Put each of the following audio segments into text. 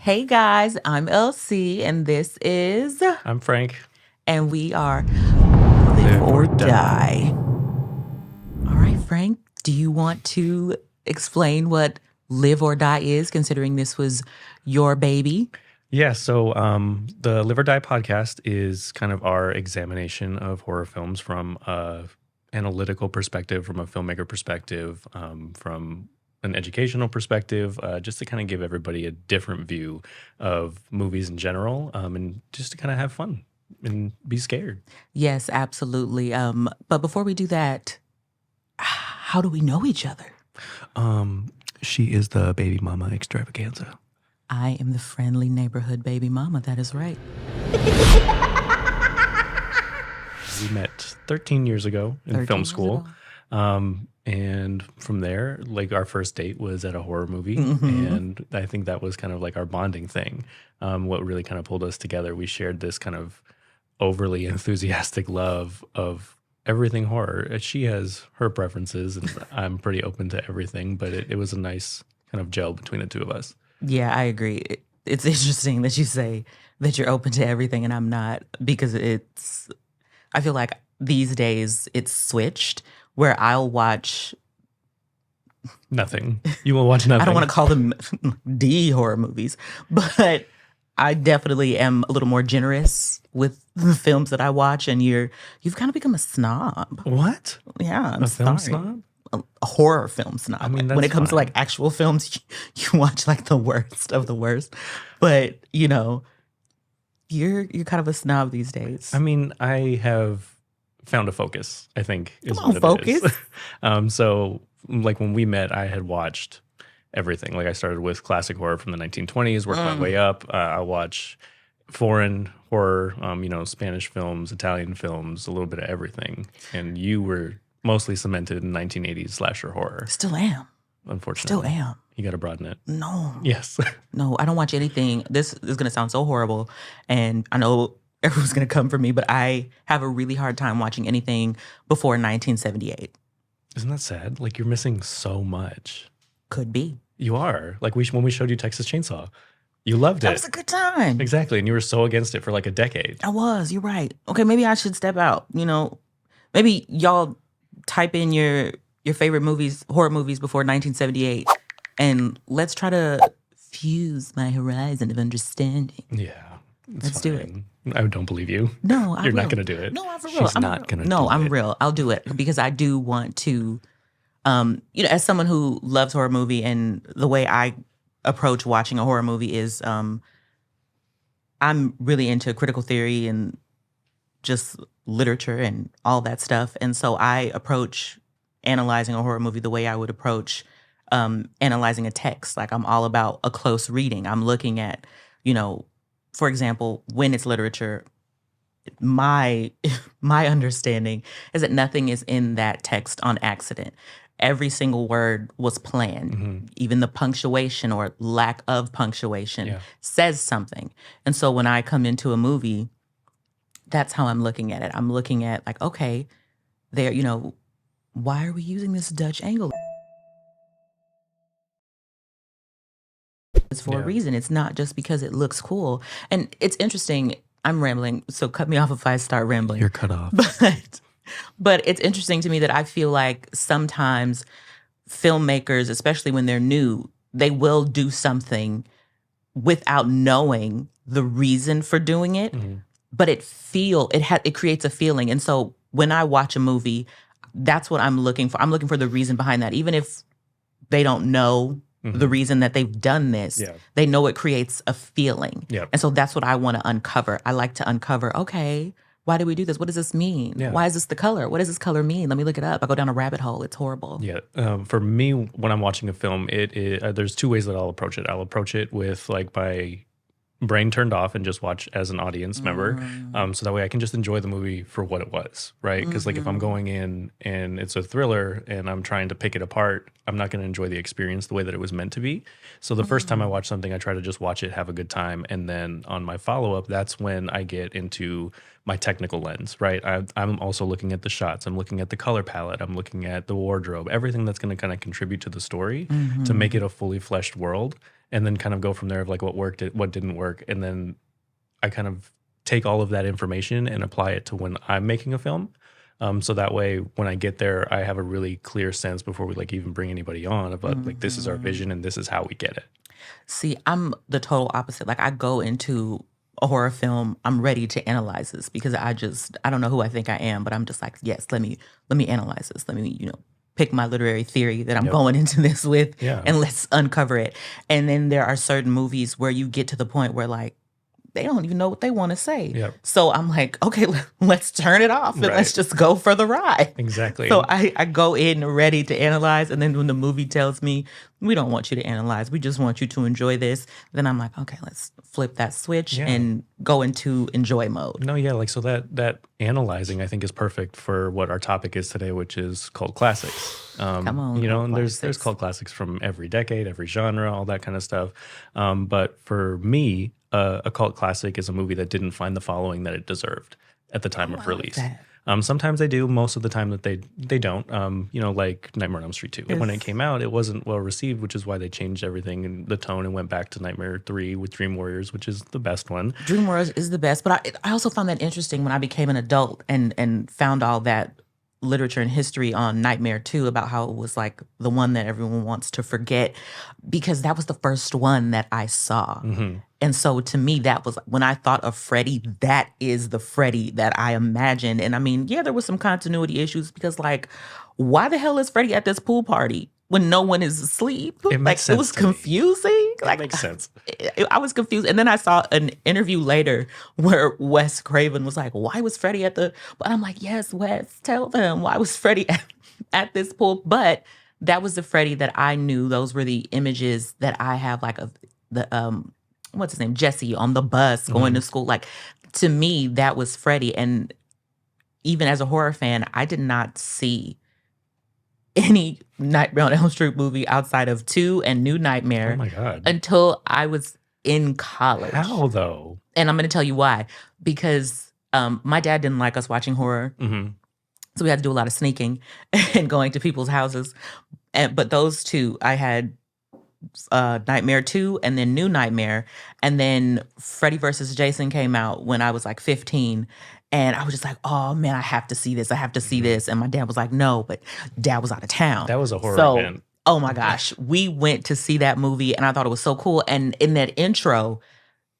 Hey guys, I'm LC and this is, I'm Frank. and we are Live or Die. All right, Frank, do you want to explain what Live or Die is, considering this was your baby? Yeah, so the Live or Die podcast is kind of our examination of horror films from a analytical perspective, from a filmmaker perspective, from an educational perspective, just to kind of give everybody a different view of movies in general, and just to kind of have fun and be scared. Yes, absolutely. But before we do that, how do we know each other? She is the baby mama extravaganza. I am the friendly neighborhood baby mama. That is right. We met 13 years ago in 13 film years school. ago. And from there, like our first date was at a horror movie. Mhm. And I think that was kind of like our bonding thing. What really kind of pulled us together. We shared this kind of overly enthusiastic love of everything horror. She has her preferences, and I'm pretty open to everything, but it was a nice kind of gel between the two of us. Yeah, I agree. It's interesting that you say that you're open to everything and I'm not, because I feel like these days it's switched where I'll watch, Nothing. You will watch nothing. I don't want to call them D horror movies, but I definitely am a little more generous with the films that I watch, and you've kind of become a snob. What? Yeah, I'm A film sorry. snob? A horror film snob. I mean, when it that's comes to fine. like actual films, you watch like the worst of the worst. But you're kind of a snob these days. I mean, I have found a focus, I think, is Come on, what it is. focus. So, like when we met, I had watched everything. Like I started with classic horror from the 1920s, worked my way up. I watch foreign horror, Spanish films, Italian films, a little bit of everything. And you were mostly cemented in 1980s slasher horror, Still am. unfortunately. Still am. You got to broaden it. No. Yes. No, I don't watch anything. This is going to sound so horrible. And I know everyone's going to come for me, but I have a really hard time watching anything before 1978. Isn't that sad? Like you're missing so much. Could be. You are. Like when we showed you Texas Chainsaw, you loved That it. was a good time. Exactly. And you were so against it for like a decade. I was. You're right. Okay, maybe I should step out. Maybe y'all type in your favorite movies, horror movies before 1978, and let's try to fuse my horizon of understanding. Yeah. Let's do it. I don't believe you. No, I You're will. not going to do it. No, I'm for real. She's I'm not real. going to do No, it. I'm real. I'll do it because I do want to. As someone who loves horror movie, and the way I approach watching a horror movie is, I'm really into critical theory and just literature and all that stuff. And so I approach analyzing a horror movie the way I would approach analyzing a text. Like I'm all about a close reading. I'm looking at, for example, when it's literature, my understanding is that nothing is in that text on accident. Every single word was planned. Mhm. Even the punctuation or lack of punctuation Yeah. says something. And so when I come into a movie, that's how I'm looking at it. I'm looking at like, okay, why are we using this Dutch angle? It's for a Yeah. reason. It's not just because it looks cool. And it's interesting. I'm rambling, so cut me off if I start rambling. You're cut off. But it's interesting to me that I feel like sometimes filmmakers, especially when they're new, they will do something without knowing the reason for doing it, Mhm. but it creates a feeling. And so when I watch a movie, that's what I'm looking for. I'm looking for the reason behind that, even if they don't know the reason that they've done this. Yeah. They know it creates a feeling. Yeah. And so that's what I want to uncover. I like to uncover, okay, why did we do this? What does this mean? Yeah. Why is this the color? What does this color mean? Let me look it up. I go down a rabbit hole. It's horrible. Yeah. For me, when I'm watching a film, there's two ways that I'll approach it. I'll approach it with like my brain turned off and just watch as an audience member. So that way I can just enjoy the movie for what it was, right? Because like if I'm going in and it's a thriller and I'm trying to pick it apart, I'm not going to enjoy the experience the way that it was meant to be. So the first time I watch something, I try to just watch it, have a good time. And then on my follow-up, that's when I get into my technical lens, right? I'm also looking at the shots. I'm looking at the color palette. I'm looking at the wardrobe, everything that's going to kind of contribute to the story to make it a fully fleshed world. and then kind of go from there of like what worked, what didn't work, and then I kind of take all of that information and apply it to when I'm making a film. So that way, when I get there, I have a really clear sense before we like even bring anybody on about like this is our vision and this is how we get it. See, I'm the total opposite. Like I go into a horror film, I'm ready to analyze this because I don't know who I think I am, but I'm just like, yes, let me analyze this. Let me, pick my literary theory that I'm going into this with and let's uncover it. And then there are certain movies where you get to the point where like they don't even know what they want to say. Yep. So I'm like, okay, let's turn it off and let's just go for the ride. Exactly. So I go in ready to analyze. And then when the movie tells me, we don't want you to analyze, we just want you to enjoy this, then I'm like, okay, let's flip that switch and go into enjoy mode. No, yeah, like so that analyzing I think is perfect for what our topic is today, which is cult classics. Come on, and there's cult classics from every decade, every genre, all that kind of stuff. But for me, a cult classic is a movie that didn't find the following that it deserved at the time of release. Sometimes they do. Most of the time that they don't. Like Nightmare on Elm Street 2. When it came out, it wasn't well received, which is why they changed everything and the tone and went back to Nightmare 3 with Dream Warriors, which is the best one. Dream Warriors is the best, but I also found that interesting when I became an adult and found all that literature and history on Nightmare 2 about how it was like the one that everyone wants to forget because that was the first one that I saw. And so to me, that was when I thought of Freddy, that is the Freddy that I imagined. And I mean, yeah, there was some continuity issues because like, why the hell is Freddy at this pool party when no one is asleep? It makes sense. It was confusing. That makes sense. I was confused. And then I saw an interview later where Wes Craven was like, why was Freddy at the... But I'm like, yes, Wes, tell them. Why was Freddy at this pool? But that was the Freddy that I knew. Those were the images that I have like of the... what's his name? Jesse on the bus going to school. Like, to me, that was Freddy. And even as a horror fan, I did not see any Nightmare on Elm Street movie outside of 2 and New Nightmare. Oh my God. Until I was in college. How though? And I'm going to tell you why. Because my dad didn't like us watching horror. So we had to do a lot of sneaking and going to people's houses. But those two, I had Nightmare 2 and then New Nightmare. And then Freddy vs. Jason came out when I was like 15. And I was just like, oh man, I have to see this. I have to see this. And my dad was like, no, but dad was out of town. That was a horror event. Oh my gosh. We went to see that movie and I thought it was so cool. And in that intro,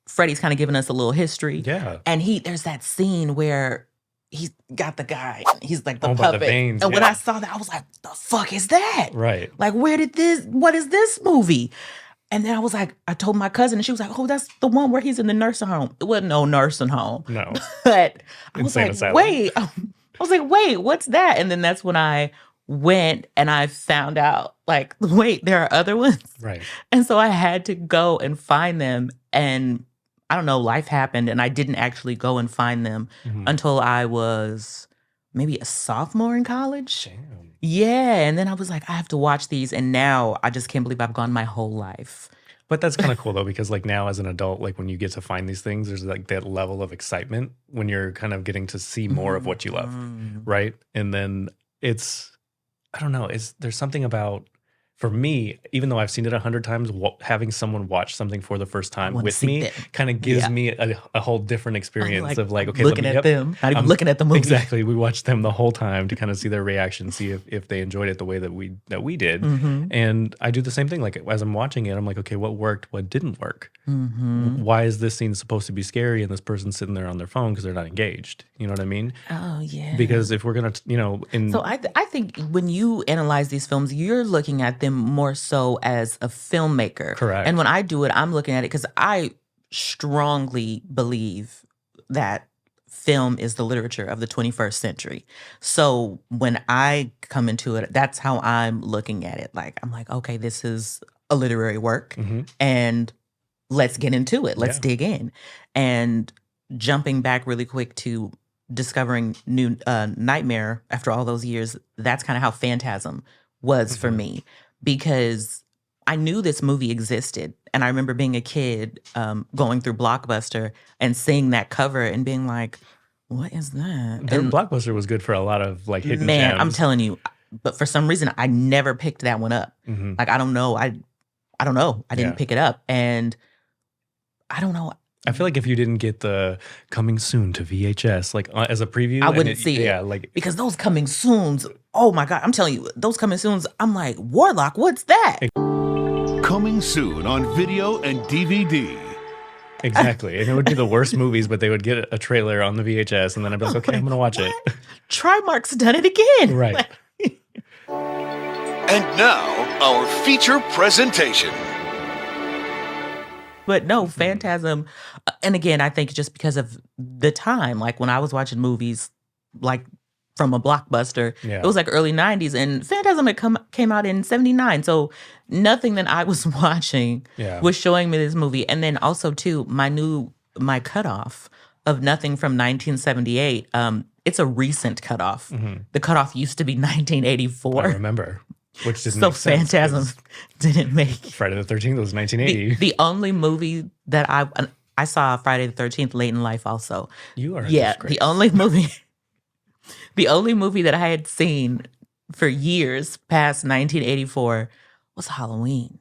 Freddy's kind of giving us a little history. Yeah. And there's that scene where he's got the guy. He's like the by puppet. the veins, and when I saw that, I was like, the fuck is that? Right. Like, what is this movie? And then I told my cousin, and she was like, oh, that's the one where he's in the nursing home. It wasn't no nursing home. No. But I was Insane like, asylum. wait, what's that? And then that's when I went and I found out, like, wait, there are other ones? Right. And so I had to go and find them. And I don't know, life happened and I didn't actually go and find them until I was maybe a sophomore in college. Damn. Yeah. And then I was like, I have to watch these. And now I just can't believe I've gone my whole life. But that's kind of cool though, because like now as an adult, like when you get to find these things, there's like that level of excitement when you're kind of getting to see more of what you love. Right. And then I don't know, there's something about, for me, even though I've seen it 100 times, having someone watch something for the first time with me kind of gives me a whole different experience of like, okay, looking at them, not even looking at the movie. Exactly. We watched them the whole time to kind of see their reaction, see if they enjoyed it the way that we did. And I do the same thing. Like as I'm watching it, I'm like, okay, what worked? What didn't work? Why is this scene supposed to be scary and this person's sitting there on their phone because they're not engaged? You know what I mean? Oh, yeah. Because if we're going to, So I think when you analyze these films, you're looking at them more so as a filmmaker. Correct. And when I do it, I'm looking at it because I strongly believe that film is the literature of the 21st century. So when I come into it, that's how I'm looking at it. Like, I'm like, okay, this is a literary work and let's get into it. Let's dig in. And jumping back really quick to discovering New Nightmare after all those years, that's kind of how Phantasm was for me, because I knew this movie existed. And I remember being a kid going through Blockbuster and seeing that cover and being like, what is that? And Blockbuster was good for a lot of like hidden man, gems. I'm telling you, but for some reason I never picked that one up. Like, I don't know. I I don't know. I didn't pick it up. And I don't know. I feel like if you didn't get the coming soon to VHS, like as a preview, I wouldn't see it. Yeah, like because those coming soons, oh my God, I'm telling you, those coming soons, I'm like, Warlock, what's that? Coming soon on video and DVD. Exactly. And it would be the worst movies, but they would get a trailer on the VHS, and then I'd be like, okay, I'm going to watch it. Trimark's done it again. Right. And now, our feature presentation. But no, Phantasm, and again, I think just because of the time, like when I was watching movies, like from a blockbuster, it was like early 90s, and Phantasm had came out in 79. So nothing that I was watching was showing me this movie. And then also too, my cutoff of nothing from 1978, it's a recent cutoff. The cutoff used to be 1984. I remember. Which didn't so make sense, Phantasm didn't make Friday the 13th was 1980. The only movie that I saw Friday the 13th late in life also. You are the only movie that I had seen for years past 1984 was Halloween.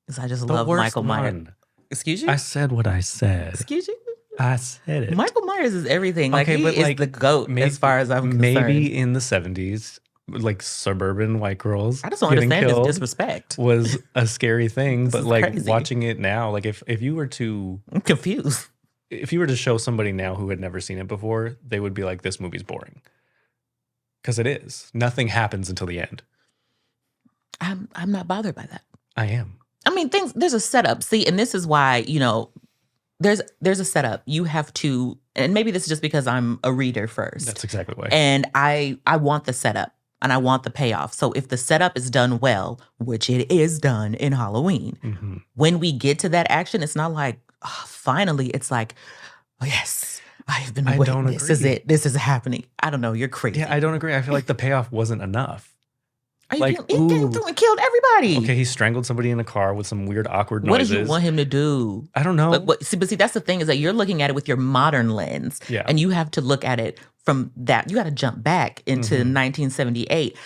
Because I just love Michael Myers. Excuse you? I said what I said. Excuse you? I said it. Michael Myers is everything. Like he is the GOAT as far as I'm concerned. Maybe in the 70s, like suburban white girls. I just don't understand this disrespect. Was a scary thing, but like crazy. Watching it now, like if you were to, I'm confused. If you were to show somebody now who had never seen it before, they would be like, "This movie's boring," because it is. Nothing happens until the end. I'm not bothered by that. I am. I mean, there's a setup. See, and this is why there's a setup. You have to, and maybe this is just because I'm a reader first. That's exactly why. And I want the setup. And I want the payoff. So if the setup is done well, which it is done in Halloween, when we get to that action, it's not like, oh, finally. It's like, oh, yes, I've been waiting. This is it. This is happening. I don't know. You're crazy. Yeah, I don't agree. I feel like the payoff wasn't enough. He came through and killed everybody. Okay, he strangled somebody in a car with some weird, awkward noises. What did you want him to do? I don't know. But see, that's the thing is that you're looking at it with your modern lens. Yeah. And you have to look at it from that. You got to jump back into 1978.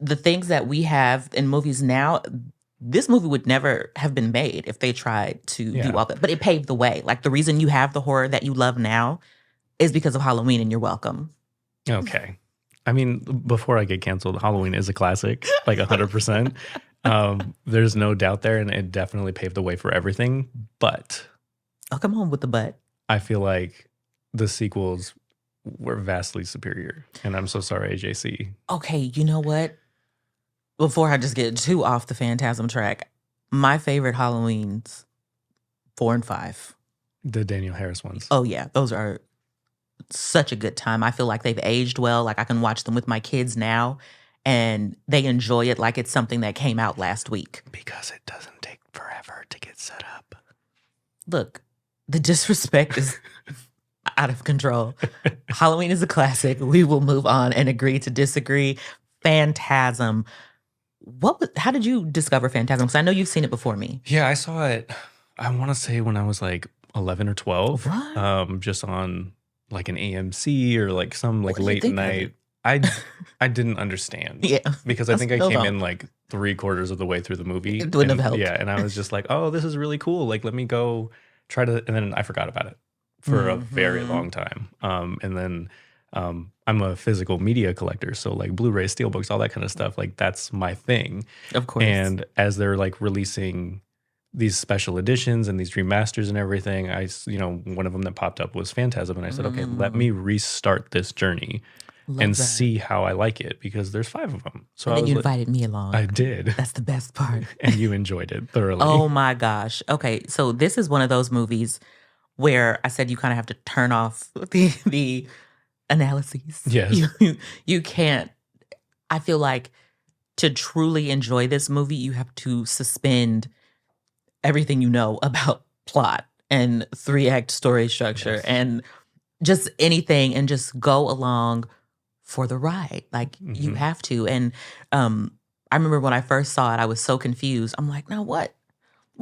The things that we have in movies now, this movie would never have been made if they tried to do all that. But it paved the way. Like the reason you have the horror that you love now is because of Halloween, and you're welcome. Okay. I mean, before I get canceled, Halloween is a classic, like 100%. There's no doubt there, and it definitely paved the way for everything. But oh, come on with the but. I feel like the sequels were vastly superior, and I'm so sorry, AJC. Okay, you know what? Before I just get too off the Phantasm track, my favorite Halloweens, 4 and 5. The Daniel Harris ones. Oh yeah, those are such a good time. I feel like they've aged well. Like I can watch them with my kids now and they enjoy it like it's something that came out last week. Because it doesn't take forever to get set up. Look, the disrespect is out of control. Halloween is a classic. We will move on and agree to disagree. Phantasm. How did you discover Phantasm? Because I know you've seen it before me. Yeah, I saw it, I want to say when I was like 11 or 12. What? Just on like an AMC or like some like late night. I didn't understand. Yeah. Because I think I came in like 3/4 of the way through the movie. It wouldn't have helped. Yeah. And I was just like, oh, this is really cool. Like, let me go try to. And then I forgot about it for a very long time. And then I'm a physical media collector. So like Blu-ray, Steelbooks, all that kind of stuff. Like that's my thing. Of course. And as they're like releasing these special editions and these remasters and everything, one of them that popped up was Phantasm. And I said, okay, let me restart this journey and see how I like it, because there's 5 of them. So and then you invited me along. I did. That's the best part. And you enjoyed it thoroughly. Oh my gosh. Okay. So this is one of those movies where I said you kind of have to turn off the analyses. Yes. You can't. I feel like to truly enjoy this movie, you have to suspend everything you know about plot and 3-act story structure and just anything, and just go along for the ride. Like you have to. And I remember when I first saw it, I was so confused. I'm like, now what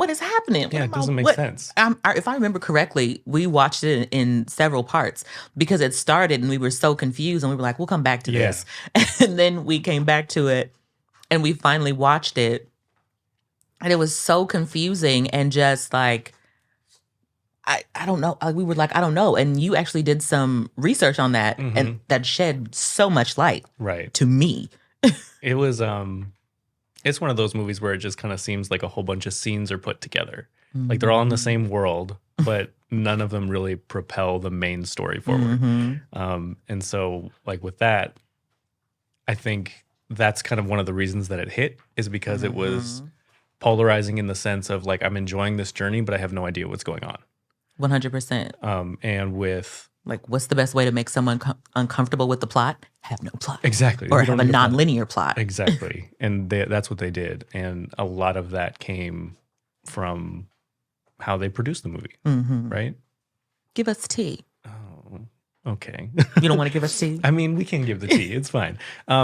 is happening? Yeah, it doesn't make sense. If I remember correctly, we watched it in several parts because it started and we were so confused and we were like, we'll come back to this. And then we came back to it and we finally watched it. And it was so confusing and just like, I don't know. We were like, I don't know. And you actually did some research on that and that shed so much light to me. It was, it's one of those movies where it just kind of seems like a whole bunch of scenes are put together. Like they're all in the same world, but none of them really propel the main story forward. And so like with that, I think that's kind of one of the reasons that it hit is because it was polarizing in the sense of like, I'm enjoying this journey, but I have no idea what's going on. 100%. And with like, what's the best way to make someone uncomfortable with the plot? Have no plot. Exactly. Or have a non-linear plot. Exactly. And that's what they did. And a lot of that came from how they produced the movie, right? Give us tea. Oh, okay. You don't want to give us tea? I mean, we can give the tea. It's fine.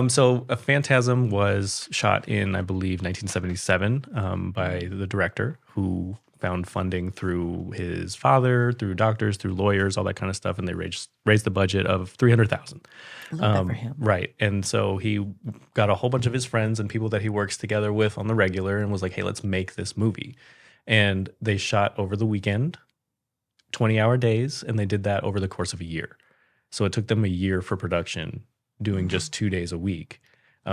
So Phantasm was shot in, I believe, 1977 by the director who found funding through his father, through doctors, through lawyers, all that kind of stuff. And they raised the budget of $300,000. Love that for him. Right. And so he got a whole bunch of his friends and people that he works together with on the regular and was like, hey, let's make this movie. And they shot over the weekend, 20-hour days, and they did that over the course of a year. So it took them a year for production, doing just 2 days a week.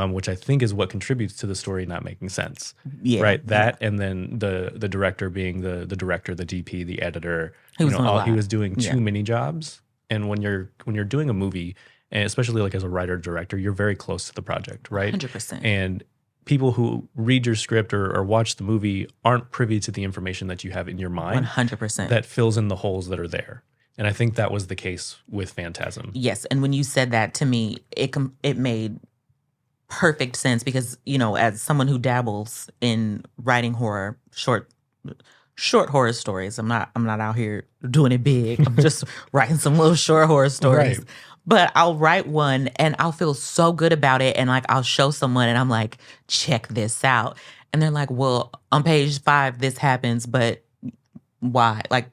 Which I think is what contributes to the story not making sense. Yeah, right. That and then the director being the director, the DP, the editor. He was doing too many jobs. And when you're doing a movie, and especially like as a writer director, you're very close to the project, right? 100%. And people who read your script or watch the movie aren't privy to the information that you have in your mind. 100%. That fills in the holes that are there. And I think that was the case with Phantasm. Yes. And when you said that to me, it made perfect sense because, you know, as someone who dabbles in writing horror, short horror stories, I'm not out here doing it big. I'm just writing some little short horror stories. Right. But I'll write one and I'll feel so good about it. And like, I'll show someone and I'm like, check this out. And they're like, well, on page 5, this happens, but why? Like,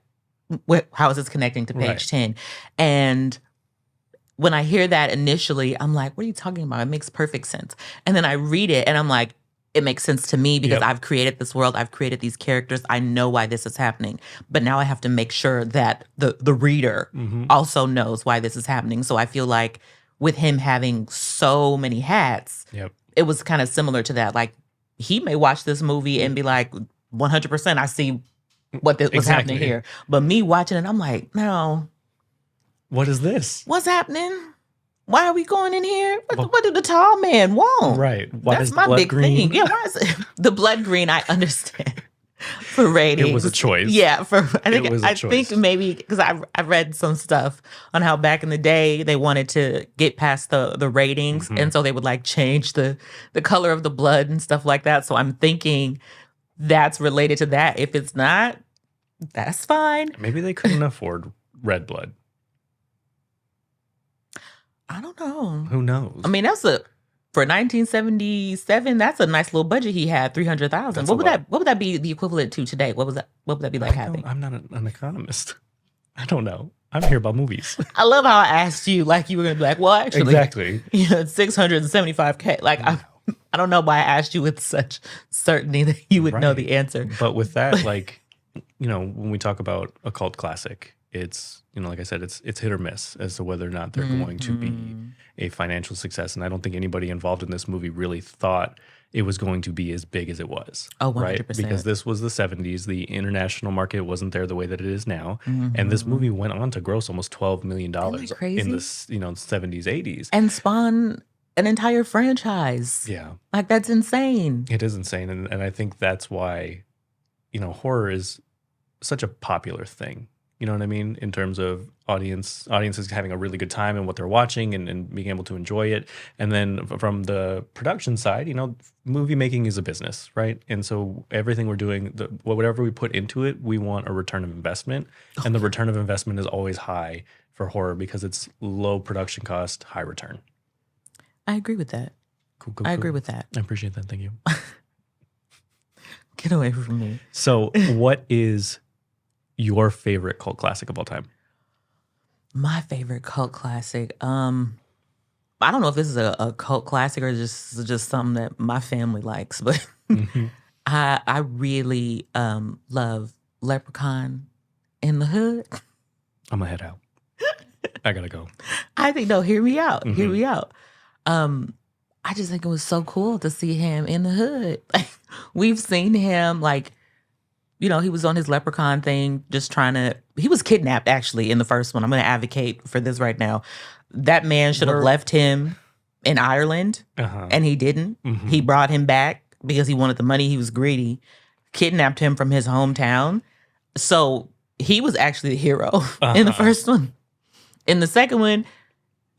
how is this connecting to page 10? And when I hear that initially, I'm like, what are you talking about? It makes perfect sense. And then I read it and I'm like, it makes sense to me because I've created this world. I've created these characters. I know why this is happening. But now I have to make sure that the reader also knows why this is happening. So I feel like with him having so many hats, it was kind of similar to that. Like, he may watch this movie and be like, 100%, I see what's happening here. But me watching it, I'm like, no. What is this? What's happening? Why are we going in here? What do the tall man want? Right. Why That's my big thing. Yeah, why is it? The blood green, I understand. For ratings. It was a choice. Yeah. I think maybe because I read some stuff on how back in the day they wanted to get past the ratings. And so they would like change the color of the blood and stuff like that. So I'm thinking that's related to that. If it's not, that's fine. Maybe they couldn't afford red blood. I don't know. Who knows? I mean, for 1977, that's a nice little budget he had, $300,000. What would that be the equivalent to today? What would that be like having? I'm not an economist. I don't know. I'm here about movies. I love how I asked you like you were gonna be like, well, actually, exactly. $675K. Like I don't know why I asked you with such certainty that you would know the answer. But with that, like, you know, when we talk about a cult classic, it's, you know, like I said, it's hit or miss as to whether or not they're going to be a financial success. And I don't think anybody involved in this movie really thought it was going to be as big as it was. Oh, 100%. Right? Because this was the 70s. The international market wasn't there the way that it is now. And this movie went on to gross almost $12 million in the 70s, 80s. And spawn an entire franchise. Yeah. Like, that's insane. It is insane. And I think that's why, you know, horror is such a popular thing. You know what I mean? In terms of audiences having a really good time in what they're watching and being able to enjoy it. And then from the production side, you know, movie making is a business, right? And so everything we're doing, whatever we put into it, we want a return of investment. And the return of investment is always high for horror because it's low production cost, high return. I agree with that. Cool. I agree with that. I appreciate that. Thank you. Get away from me. So what is your favorite cult classic of all time? My favorite cult classic. I don't know if this is a cult classic or just something that my family likes, but I really love Leprechaun in the Hood. I'm gonna head out. I gotta go. I think no, hear me out. Hear me out. I just think it was so cool to see him in the Hood. Like we've seen him like, you know, he was on his Leprechaun thing, just trying to. He was kidnapped actually in the first one. I'm going to advocate for this right now. That man should have left him in Ireland, and he didn't. He brought him back because he wanted the money. He was greedy. Kidnapped him from his hometown. So he was actually the hero in the first one. In the second one,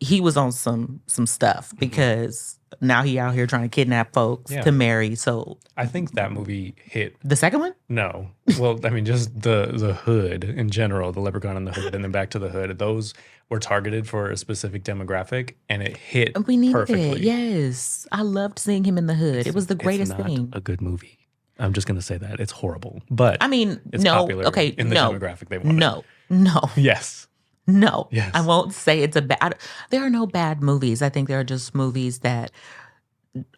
he was on some stuff because now he out here trying to kidnap folks to marry. So I think that movie hit. The second one? No. Well, I mean, just the Hood in general, the Leprechaun in the Hood, and then Back to the Hood. Those were targeted for a specific demographic, and it hit We needed perfectly. it. Yes. I loved seeing him in the Hood. It was the greatest It's not thing. a good movie. I'm just going to say that. It's horrible. But I mean, it's no. popular Okay, in the no. demographic they wanted. No. Yes. No. Yes. I won't say it's a bad. There are no bad movies. I think there are just movies that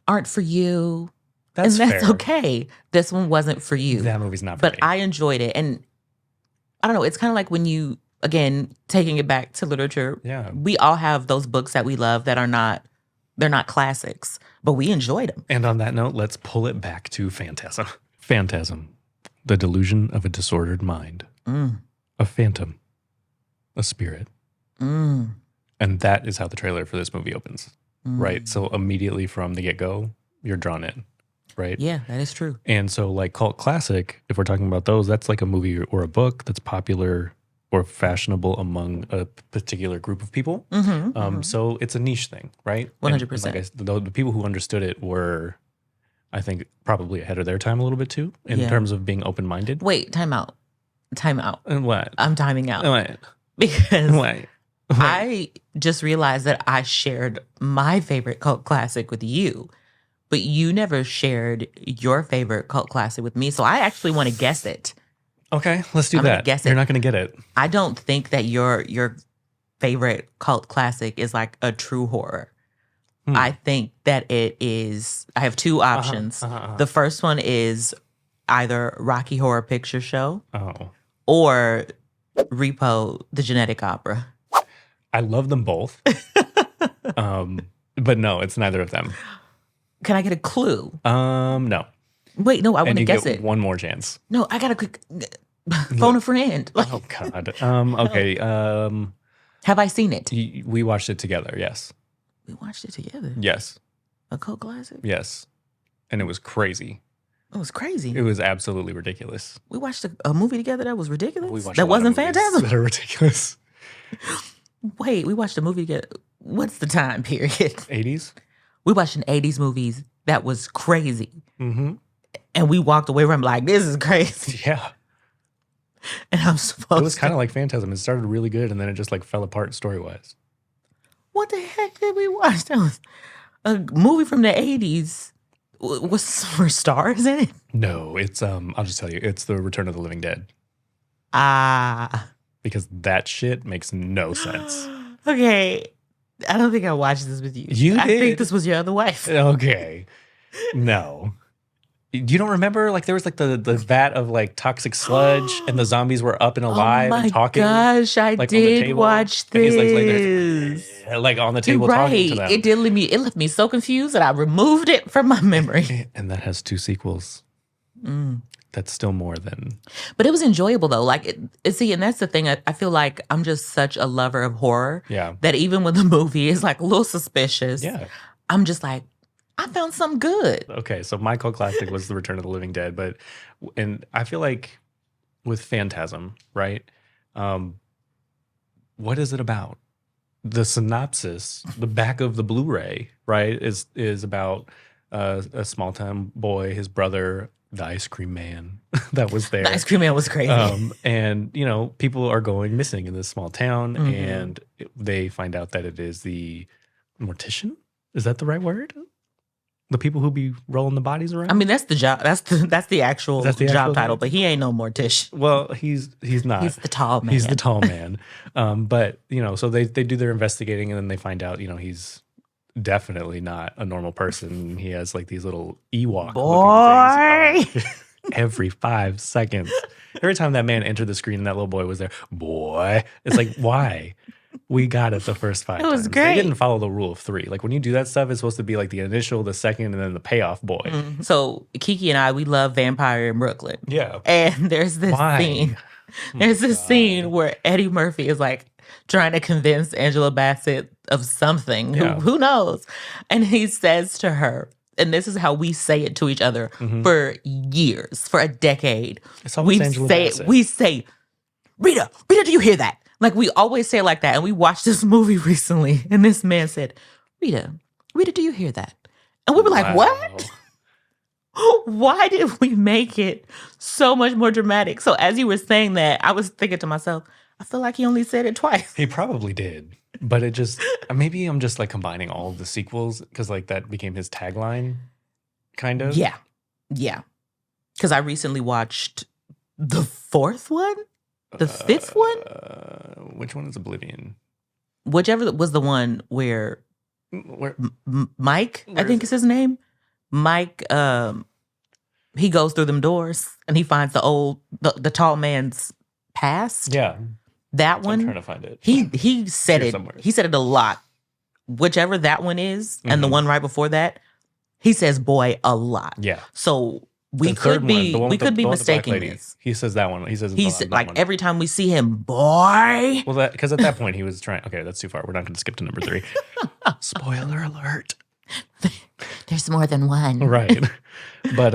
aren't for you. That's and that's fair. okay. This one wasn't for you. That movie's not for But me. I enjoyed it. And I don't know, it's kind of like when you, again, taking it back to literature, we all have those books that we love that are they're not classics, but we enjoyed them. And on that note, let's pull it back to Phantasm. Phantasm, the delusion of a disordered mind, a phantom, a spirit. And that is how the trailer for this movie opens, right? So immediately from the get-go, you're drawn in, right? Yeah, that is true. And so like cult classic, if we're talking about those, that's like a movie or a book that's popular or fashionable among a particular group of people. So it's a niche thing, right? 100%. And like the people who understood it were, I think, probably ahead of their time a little bit too, in terms of being open-minded. Wait, time out. And what? I'm timing out. What? Because What? I just realized that I shared my favorite cult classic with you, but you never shared your favorite cult classic with me. So I actually want to guess it. Okay, let's do I'm gonna that. guess You're it. not going to get it. I don't think that your favorite cult classic is like a true horror. I think that it is. I have two options. The first one is either Rocky Horror Picture Show or Repo, the Genetic Opera. I love them both. But no, it's neither of them. Can I get a clue? No. Wait, no, I want And to you guess get it. one more chance. No, I got to phone a friend. Oh God. Okay. Have I seen it? We watched it together. Yes. We watched it together. Yes. A cult classic? Yes. And it was crazy. It was crazy. It was absolutely ridiculous. We watched a movie together that was ridiculous? We watched That a lot of wasn't movies Phantasm? that are ridiculous. Wait, we watched a movie together. What's the time period? 80s? We watched an 80s movie that was crazy. And we walked away from like, this is crazy. Yeah. And I'm supposed It was kind of like Phantasm. It started really good and then it just like fell apart story-wise. What the heck did we watch? That was a movie from the 80s. Were stars in it? No, it's I'll just tell you, it's The Return of the Living Dead. Ah. Because that shit makes no sense. Okay. I don't think I watched this with you. You I did. think this was your other wife. Okay. No. You don't remember? Like there was like the vat of like toxic sludge and the zombies were up and alive and talking. Oh my gosh, I like, on the did table. watch And he's, this. like on the table You're talking to right. them. It did left me so confused that I removed it from my memory. And that has 2 sequels. That's still more than. But it was enjoyable though. Like, see, and that's the thing. I feel like I'm just such a lover of horror. Yeah. That even when the movie is like a little suspicious, I'm just like, I found something good. Okay, so my cult classic was The Return of the Living Dead, and I feel like with Phantasm, right? What is it about? The synopsis, the back of the Blu-ray, right, is about a small town boy, his brother, the ice cream man that was there. The ice cream man was crazy. And you know, people are going missing in this small town, and they find out that it is the mortician. Is that the right word? The people who be rolling the bodies around? I mean, that's the job. That's the actual job title, name? but he ain't no mortician. Well, he's not. He's the tall man. He's the tall man. But, you know, so they do their investigating and then they find out, you know, he's definitely not a normal person. He has like these little Ewok Boy. looking things every 5 seconds. Every time that man entered the screen and that little boy was there, boy, it's like, why? We got it the first 5 It was times. great. They didn't follow the rule of 3. Like when you do that stuff, it's supposed to be like the initial, the second, and then the payoff boy. So Keke and I, we love Vampire in Brooklyn. Yeah. And there's this Why? scene. There's this scene where Eddie Murphy is like trying to convince Angela Bassett of something. Yeah. Who knows? And he says to her, and this is how we say it to each other for years, for a decade. It's always Angela Bassett. We say, Rita, do you hear that? Like we always say it like that. And we watched this movie recently, and this man said, Rita, do you hear that? And we were like, what? Why did we make it so much more dramatic? So as you were saying that, I was thinking to myself, I feel like he only said it twice. He probably did. But it just, maybe I'm just like combining all of the sequels because like that became his tagline, kind of. Yeah. Because I recently watched the 4th one? The 5th one? Which one is Oblivion? Whichever was the one where Mike, I think is his name. Mike, he goes through them doors and he finds the tall man's past. Yeah. That one. I'm trying to find it. He said Here it. somewhere. He said it a lot. Whichever that one is, and the one right before that, he says "boy" a lot. Yeah. So we The could third be one, we could be the one with the black mistaking lady. this. He says that one. He says He's that like one. every time we see him, boy. Well, because at that point he was trying. Okay, that's too far. We're not going to skip to number 3. Spoiler alert. There's more than one. Right. But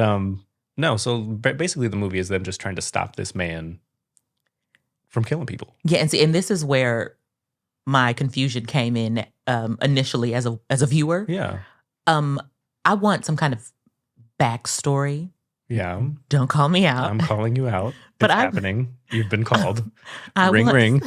no. So basically, the movie is them just trying to stop this man from killing people. Yeah, and this is where my confusion came in initially as a viewer. Yeah. I want some kind of backstory. Yeah. Don't call me out. I'm calling you out. But It's I'm- happening. You've been called. I ring, want- ring.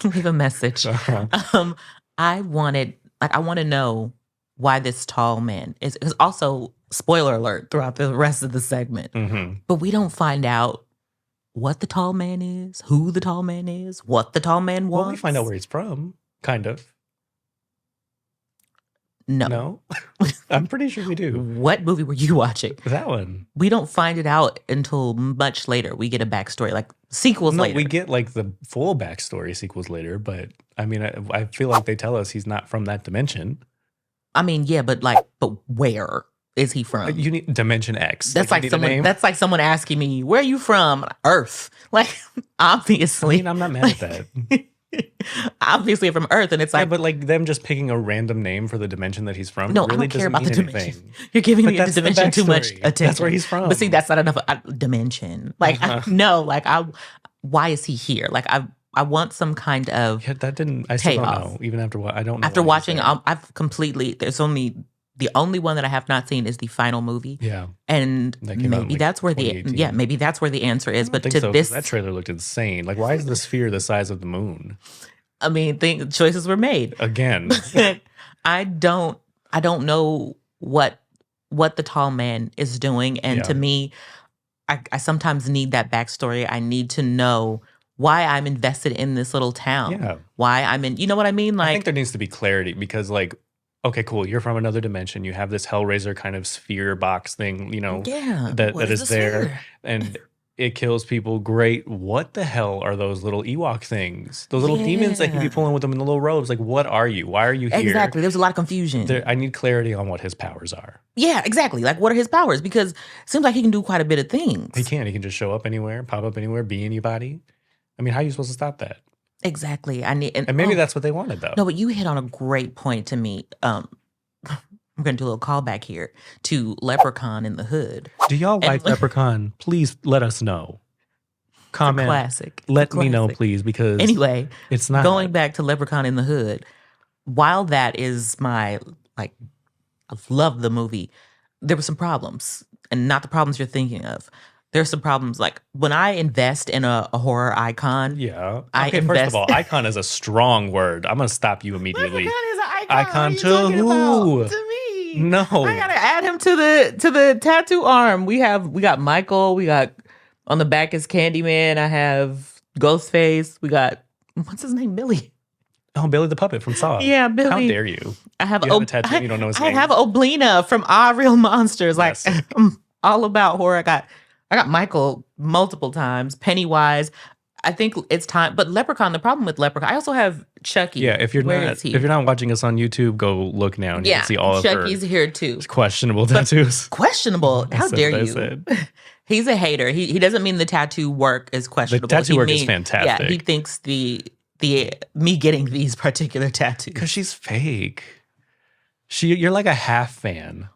Leave a message. Uh-huh. I want to know why this tall man is. Because also, spoiler alert throughout the rest of the segment. Mm-hmm. But we don't find out what the tall man is, who the tall man is, what the tall man wants. Well, we find out where he's from. Kind of. No. No? I'm pretty sure we do. What movie were you watching? That one. We don't find it out until much later. We get a backstory, like sequels No, later. we get like the full backstory sequels later, but I mean, I feel like they tell us he's not from that dimension. I mean, yeah, but where is he from? You need Dimension X. That's you like need a someone. name? That's like someone asking me, "Where are you from?" Earth. Like, I obviously, mean, I'm not mad at that. obviously from Earth, and it's Yeah, like, but like them just picking a random name for the dimension that he's from no, really I don't care doesn't about the mean dimension. anything. You're giving But me the that's the dimension too much backstory. attention. That's where he's from. But see, that's not enough dimension. Like, no, like why is he here? Like, I want some kind of Yeah, that didn't. I still don't payoff. know. Even after what I don't know. After why he's watching, there. I've completely. There's only the only one that I have not seen is the final movie. Yeah, And That came out in, maybe like, that's where 2018. maybe that's where the answer is. I But think to so, 'cause this, that trailer looked insane. Like, why is the sphere the size of the moon? I mean, choices were made. Again, I don't know what the tall man is doing, and Yeah. to me, I sometimes need that backstory. I need to know why I'm invested in this little town. Yeah. Why I'm in. You know what I mean? I Like, think there needs to be clarity because, like, okay, cool, you're from another dimension. You have this Hellraiser kind of sphere box thing, you know, yeah, that what is the there, sphere? and it kills people. Great. What the hell are those little Ewok things? Those little demons that he'd be Yeah. pulling with them in the little robes. Like, what are you? Why are you here? Exactly. There's a lot of confusion. I need clarity on what his powers are. Yeah, exactly. Like, what are his powers? Because it seems like he can do quite a bit of things. He can just show up anywhere, pop up anywhere, be anybody. I mean, how are you supposed to stop that? Exactly. I need, And maybe that's what they wanted, though. no, but you hit on a great point to me. I'm going to do a little callback here to Leprechaun in the Hood. Do y'all like Leprechaun? Please let us know. Comment. Classic. Let me know, Classic. please, because Anyway, it's not going back to Leprechaun in the Hood, while that is my, like, I love the movie, there were some problems, and not the problems you're thinking of. There's some problems, like, when I invest in a horror icon. Yeah. I Okay, first invest- of all, icon is a strong word. I'm going to stop you immediately. Leprechaun is an icon. Icon What are you to talking who? about? To me. No. I gotta add him to the tattoo arm. We got Michael. We got on the back is Candyman. I have Ghostface. We got what's his name, Billy. Oh, Billy the Puppet from Saw. Yeah, Billy. How dare you? I have, you have a tattoo and you don't know his name. I have Oblina from All Real Monsters. Like, I'm all about horror. I got Michael multiple times. Pennywise. I think it's time. But Leprechaun, the problem with Leprechaun, I also have Chucky. Yeah, if you're not watching us on YouTube, go look now and you can see all of Chucky's here too. Questionable tattoos. Questionable. How dare you? He's a hater. He doesn't mean the tattoo work is questionable. The tattoo work is fantastic. Yeah, he thinks the me getting these particular tattoos. Because she's fake. You're like a half fan.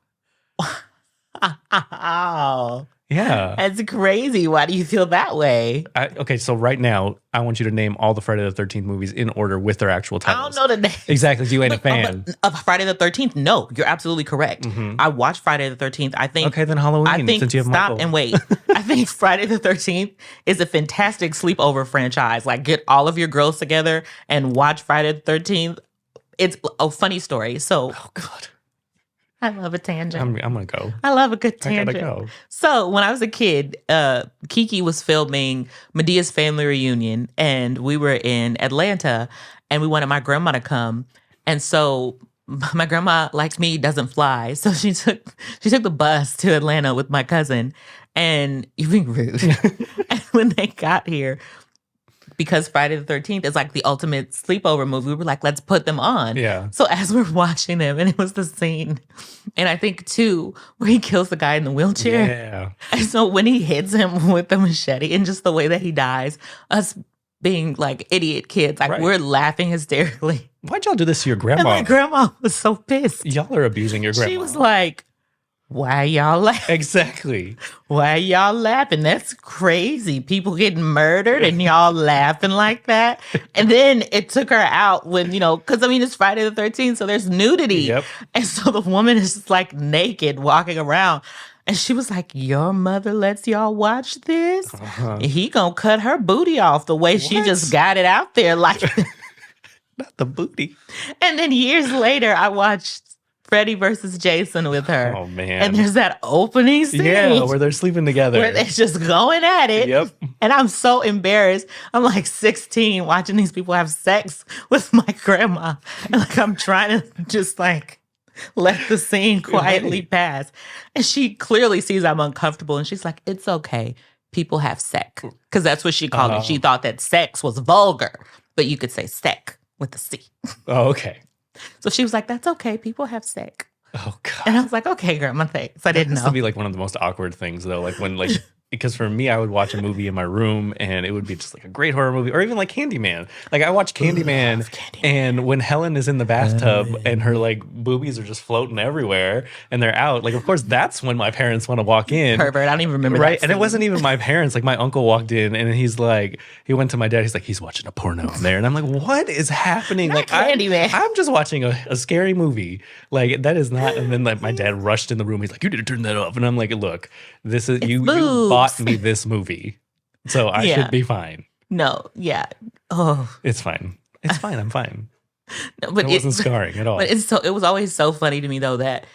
Oh. Yeah. That's crazy. Why do you feel that way? Okay, so right now, I want you to name all the Friday the 13th movies in order with their actual titles. I don't know the name. Exactly, you ain't a fan. Of Friday the 13th? No, you're absolutely correct. Mm-hmm. I watched Friday the 13th. I think... Okay, then Halloween, I think, since you have stop Michael. and wait. I think Friday the 13th is a fantastic sleepover franchise. Like, get all of your girls together and watch Friday the 13th. It's a funny story. So... Oh, God. I love a tangent. I'm going to go. I love a good tangent. I gotta go. So when I was a kid, Keke was filming Medea's Family Reunion, and we were in Atlanta, and we wanted my grandma to come. And so my grandma, like me, doesn't fly. So she took the bus to Atlanta with my cousin, and you're being rude. And when they got here, because Friday the 13th is like the ultimate sleepover movie, we were like, let's put them on. Yeah. So as we're watching them, and it was the scene, and I think 2, where he kills the guy in the wheelchair. Yeah. And so when he hits him with the machete and just the way that he dies, us being like idiot kids, like we're laughing hysterically. Why'd y'all do this to your grandma? And my grandma was so pissed. Y'all are abusing your grandma. She was like, why y'all laughing? Exactly. Why y'all laughing? That's crazy. People getting murdered and y'all laughing like that. And then it took her out when, because it's Friday the 13th, so there's nudity. Yep. And so the woman is just like naked walking around. And she was like, your mother lets y'all watch this? Uh-huh. He gonna cut her booty off the way she just got it out there. Like, not the booty. And then years later, I watched Freddy versus Jason with her. Oh, man. And there's that opening scene. Yeah, where they're sleeping together. Where they're just going at it. Yep. And I'm so embarrassed. I'm like 16 watching these people have sex with my grandma. And like I'm trying to just like let the scene quietly pass. And she clearly sees I'm uncomfortable. And she's like, it's okay. People have sex. Because that's what she called it. She thought that sex was vulgar. But you could say sec with a C. Oh, okay. So she was like, that's okay. People have sex. Oh, God. And I was like, okay, grandma, thanks. I didn't know. This would be like one of the most awkward things, though. Like when, because for me, I would watch a movie in my room and it would be just like a great horror movie, or even like Candyman. Like I watch Candyman, and when Helen is in the bathtub and her like boobies are just floating everywhere and they're out, like of course that's when my parents want to walk in. Pervert, I don't even remember right? that And it wasn't even my parents. Like my uncle walked in and he went to my dad. He's like, he's watching a porno in there, and I'm like, what is happening? Not like Candyman. I'm just watching a scary movie. Like that is not. And then like my dad rushed in the room. He's like, you need to turn that off. And I'm like, look, this is you bought me this movie, so I should be fine. No, yeah. Oh, it's fine. It's fine. I'm fine. No, but it wasn't scarring at all. But it was always so funny to me though that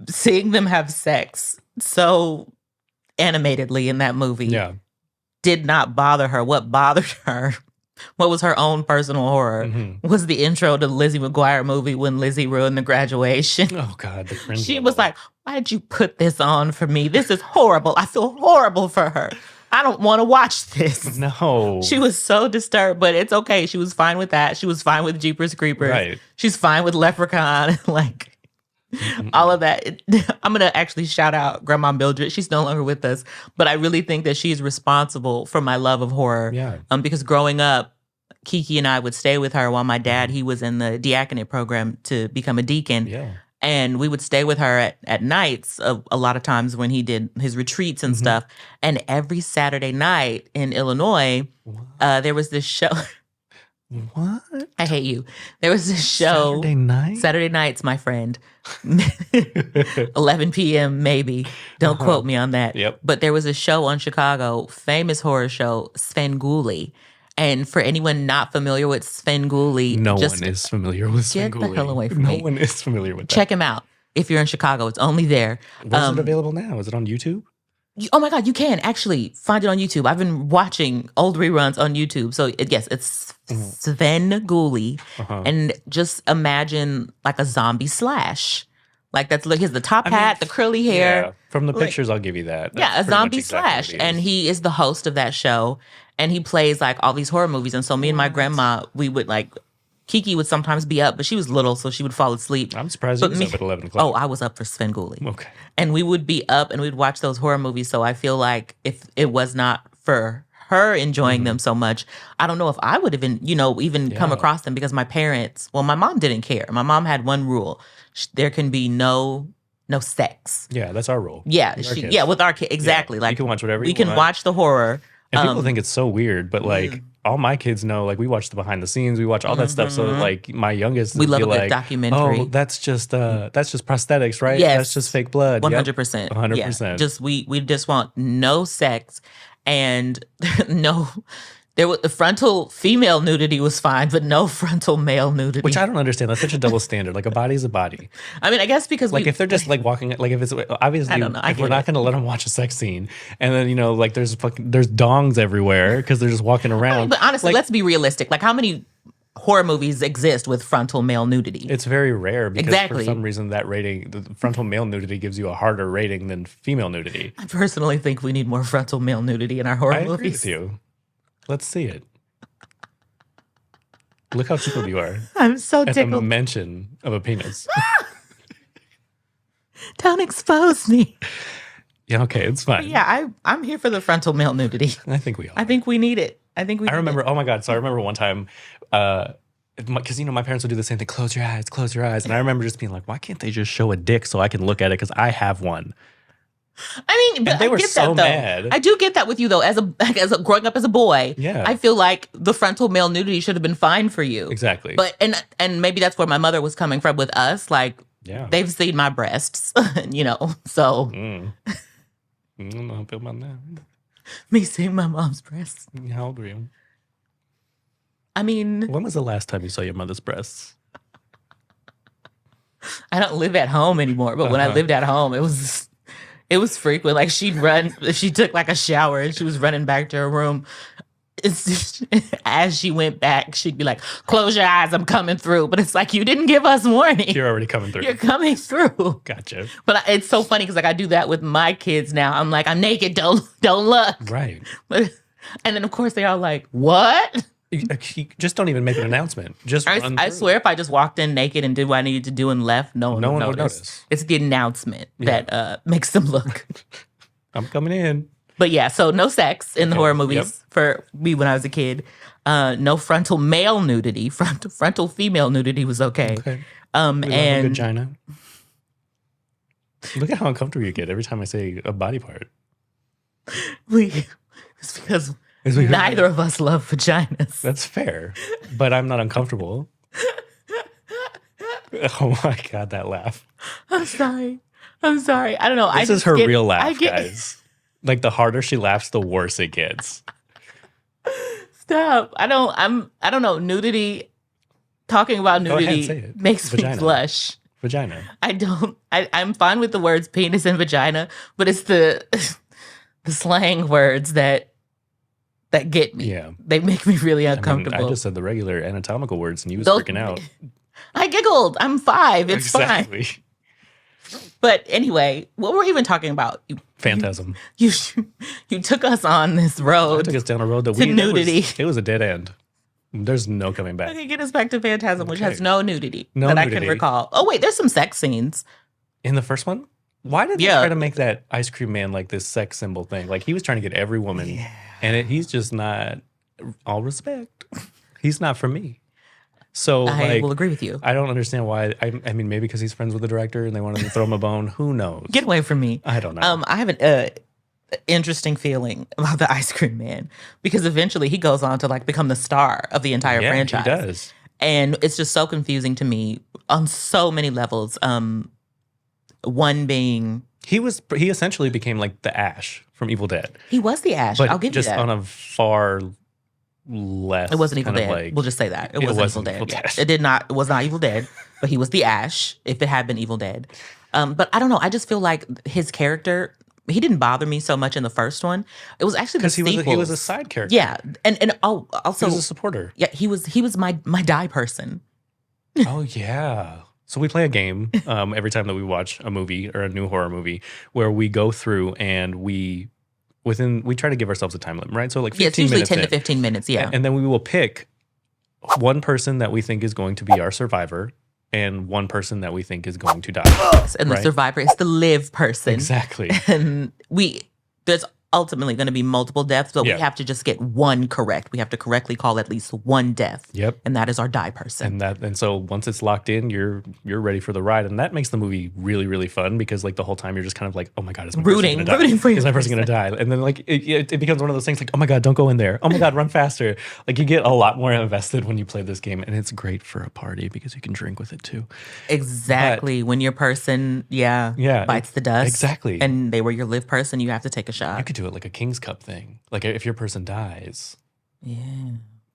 seeing them have sex so animatedly in that movie did not bother her. What bothered her, what was her own personal horror, was the intro to the Lizzie McGuire movie when Lizzie ruined the graduation. Oh God, the cringe. She was like, why did you put this on for me? This is horrible. I feel horrible for her. I don't want to watch this. No. She was so disturbed, but it's okay. She was fine with that. She was fine with Jeepers Creepers. Right. She's fine with Leprechaun. Like, all of that. I'm going to actually shout out Grandma Mildred. She's no longer with us, but I really think that she's responsible for my love of horror. Yeah. Because growing up, Keke and I would stay with her while my dad, he was in the diaconate program to become a deacon. Yeah. And we would stay with her at nights a lot of times when he did his retreats and stuff. And every Saturday night in Illinois, there was this show. What? I hate you. There was this show. Saturday night? Saturday nights, my friend. 11 p.m. maybe. Don't quote me on that. Yep. But there was a show on Chicago, famous horror show, Svengoolie. And for anyone not familiar with Svengoolie, no one is familiar with Svengoolie. Get the hell away from me. No one is familiar with that. Check him out. If you're in Chicago, it's only there. Where's it available now? Is it on YouTube? Oh my God, you can actually find it on YouTube. I've been watching old reruns on YouTube. So yes, it's Sven Gulli. And just imagine like a zombie slash. Like that's he has the top hat, the curly hair. Yeah, from the pictures, I'll give you that. That's a zombie slash. And he is the host of that show. And he plays like all these horror movies. And so me and my grandma, we would like, Keke would sometimes be up, but she was little, so she would fall asleep. I'm surprised you was up at 11 o'clock. Oh, I was up for Sven Gulli. Okay. And we would be up and we'd watch those horror movies. So I feel like if it was not for her enjoying them so much, I don't know if I would have even come across them because my parents, my mom didn't care. My mom had one rule. There can be no sex. Yeah, that's our rule. Yeah, with our kids. Exactly. Yeah, like you can watch whatever we can watch the horror. And people think it's so weird, but like all my kids know, like we watch the behind the scenes, we watch all that stuff. So like my youngest, we love a good like, documentary. Oh, that's just prosthetics, right? Yes, that's just fake blood. 100%. 100%. Just we just want no sex and no. There was the frontal female nudity was fine, but no frontal male nudity. Which I don't understand. That's such a double standard. Like a body's a body. I mean, I guess because like if they're just like walking, like if it's obviously, I don't know. If we're not going to let them watch a sex scene, and then like there's dongs everywhere because they're just walking around. I mean, but honestly, like, let's be realistic. Like how many horror movies exist with frontal male nudity? It's very rare because for some reason that rating, the frontal male nudity gives you a harder rating than female nudity. I personally think we need more frontal male nudity in our horror movies. I agree with you. Let's see it. Look how tickled you are. I'm so tickled. At the mention of a penis. Don't expose me. Yeah, okay, it's fine. Yeah, I'm here for the frontal male nudity. I think we all. I think we need it. I remember. Oh my God! So I remember one time, because my parents would do the same thing. Close your eyes, and I remember just being like, "Why can't they just show a dick so I can look at it? Because I have one." I mean, but and they were so mad. I do get that with you though. As a growing up as a boy, yeah, I feel like the frontal male nudity should have been fine for you. Exactly. But and maybe that's where my mother was coming from with us. Like, they've seen my breasts, So. I don't know how I feel about that. Me seeing my mom's breasts. How old were you? I mean, when was the last time you saw your mother's breasts? I don't live at home anymore, but when I lived at home, it was frequent. Like she'd run, she took like a shower and she was running back to her room. As she went back, she'd be like, "Close your eyes, I'm coming through." But it's like, you didn't give us warning. You're already coming through. You're coming through. Gotcha. But it's so funny because like I do that with my kids now. I'm like, "I'm naked, don't look." Right. And then of course they are like, "What?" You just don't even make an announcement. Just run I through. swear if I just walked in naked and did what I needed to do and left, no one would notice. It's the announcement that makes them look. I'm coming in. But yeah, so no sex in the horror movies for me when I was a kid. No frontal male nudity. Frontal female nudity was okay. And vagina. Look at how uncomfortable you get every time I say a body part. It's because neither of us love vaginas. That's fair, but I'm not uncomfortable. Oh my God, that laugh. I'm sorry. I don't know. This is her real laugh, guys. Like the harder she laughs, the worse it gets. Stop. I don't know. Nudity, talking about nudity makes me blush. Vagina. I'm fine with the words penis and vagina, but it's the slang words that get me. Yeah. They make me really uncomfortable. I just said the regular anatomical words and you was freaking out. I giggled. I'm 5. It's fine. But anyway, what were we even talking about? Phantasm. You took us on this road. Took us down a road that nudity. It was a dead end. There's no coming back. Okay, get us back to Phantasm, which has no nudity I can recall. Oh wait, there's some sex scenes in the first one. Why did they try to make that ice cream man like this sex symbol thing? Like he was trying to get every woman, and he's just not. All respect, he's not for me. So I will agree with you. I don't understand why. I mean, maybe because he's friends with the director and they wanted to throw him a bone. Who knows? Get away from me. I don't know. I have an interesting feeling about the Ice Cream Man because eventually he goes on to like become the star of the entire franchise. He does. And it's just so confusing to me on so many levels. One being he essentially became like the Ash from Evil Dead. He was the Ash. I'll give you that. Just on a far less. It wasn't Evil Dead. Like, we'll just say that. It wasn't Evil Dead. Yeah. It was not Evil Dead, but he was the Ash if it had been Evil Dead. But I don't know. I just feel like his character he didn't bother me so much in the first one. It was actually the Because he sequels. was a side character. Yeah, and also he was a supporter. Yeah, he was my die person. Oh yeah. So we play a game every time that we watch a movie or a new horror movie where we go through and we try to give ourselves a time limit, right? So like 15 it's usually minutes 10 to in. 15 minutes, yeah. And then we will pick one person that we think is going to be our survivor and one person that we think is going to die. And the right? survivor is the live person. Exactly. And there's ultimately going to be multiple deaths, but we have to just get one correct. We have to correctly call at least one death. Yep. And that is our die person. And so once it's locked in, you're ready for the ride. And that makes the movie really, really fun because like the whole time you're just kind of like, oh my God, is my person gonna die? Rooting for Is my person going to die? And then like it becomes one of those things like, oh my God, don't go in there. Oh my God, run faster. Like you get a lot more invested when you play this game. And it's great for a party because you can drink with it too. Exactly. When your person, bites the dust. Exactly. And they were your live person, you have to take a shot. You could do it like a King's Cup thing. Like if your person dies,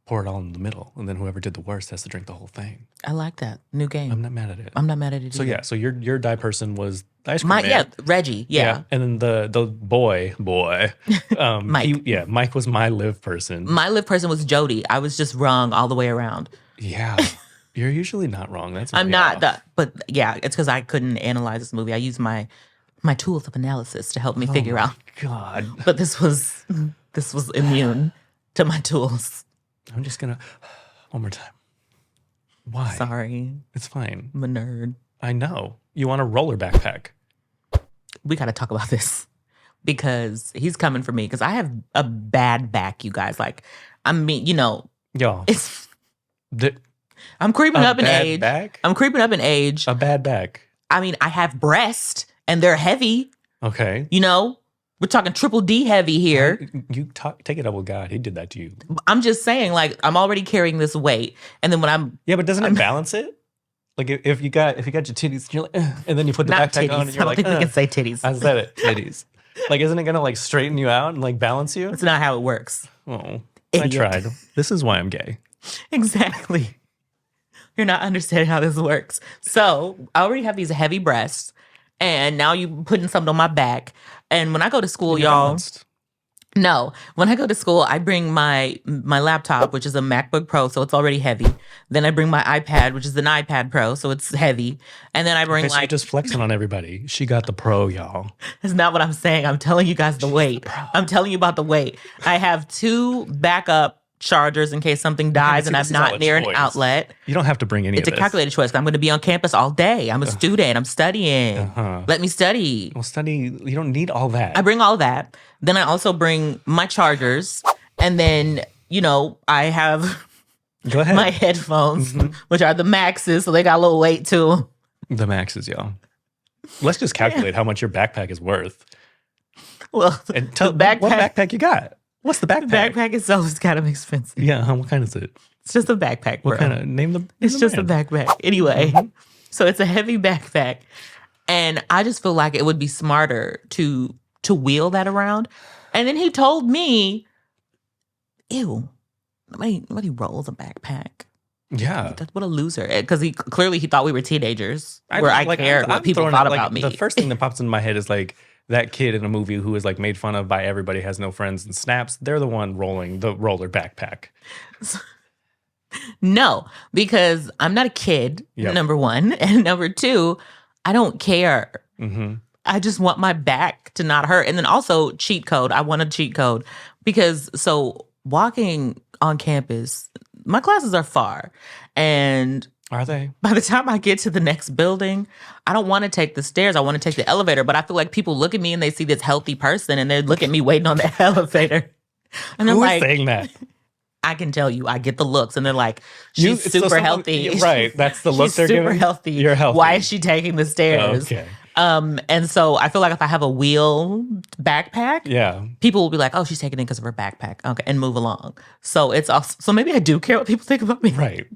pour it all in the middle, and then whoever did the worst has to drink the whole thing. I like that. New game. I'm not mad at it. I'm not mad at it So either. so your die person was the ice cream man. Reggie. Yeah. And then the boy, Mike. Mike was my live person. My live person was Jody. I was just wrong all the way around. Yeah. You're usually not wrong. I'm not, but yeah, it's because I couldn't analyze this movie. I used my tools of analysis to help me figure out. God. But this was immune to my tools. I'm just gonna one more time. Why? Sorry. It's fine. I'm a nerd. I know. You want a roller backpack. We got to talk about this because he's coming for me because I have a bad back, you guys. Like, I mean, Y'all. it's I'm creeping up in age. Back? I'm creeping up in age. A bad back. I mean, I have breasts and they're heavy. Okay. We're talking triple D heavy here. You take it up with God. He did that to you. I'm just saying, like, I'm already carrying this weight. And then when I'm... Yeah, but doesn't it balance it? Like, if you got your titties, you're like, and then you put the not backpack titties. on and you're I don't like, think we can say titties. I said it, titties. Like, isn't it going to, like, straighten you out and, like, balance you? That's not how it works. Oh, Idiot. I tried. This is why I'm gay. Exactly. You're not understanding how this works. So I already have these heavy breasts, and now you putting something on my back. And when I go to school, y'all, when I go to school, I bring my laptop, which is a MacBook Pro, so it's already heavy. Then I bring my iPad, which is an iPad Pro, so it's heavy. And then I bring so you're just flexing on everybody. She got the Pro, y'all. That's not what I'm saying. I'm telling you guys the weight. I'm telling you about the weight. I have 2 backup chargers in case something dies and I'm not near an outlet. You don't have to bring any of this. It's a calculated choice. I'm going to be on campus all day. I'm a student. I'm studying. Let me study. Well, study, you don't need all that. I bring all that. Then I also bring my chargers. And then, I have Go ahead. my headphones, which are the Maxes. So they got a little weight too. The Maxes, y'all. Let's just calculate how much your backpack is worth. Well, And tell the backpack, what backpack you got. What's the backpack? The backpack itself is kind of expensive. Yeah, what kind is it? It's just a backpack, bro. What kind of name the? It's just a backpack. Anyway, so it's a heavy backpack, and I just feel like it would be smarter to wheel that around. And then he told me, "Ew, nobody rolls a backpack." Yeah, What a loser! Because he thought we were teenagers. I like, cared what people thought about me. The first thing that pops into my head is like that kid in a movie who is like made fun of by everybody, has no friends and snaps. They're the one rolling the roller backpack. No, because I'm not a kid, number one. And number two, I don't care. Mm-hmm. I just want my back to not hurt. And then also cheat code. I want a cheat code because walking on campus, my classes are far. And are they? by the time I get to the next building, I don't want to take the stairs. I want to take the elevator. But I feel like people look at me and they see this healthy person and they look at me waiting on the elevator. And they're like, saying that? I can tell you, I get the looks, and they're like, she's super healthy. Right, that's the look they're giving. She's super healthy. You're healthy. Why is she taking the stairs? Okay. And so I feel like if I have a wheel backpack, people will be like, oh, she's taking it because of her backpack. Okay, and move along. So it's also, so maybe I do care what people think about me. Right.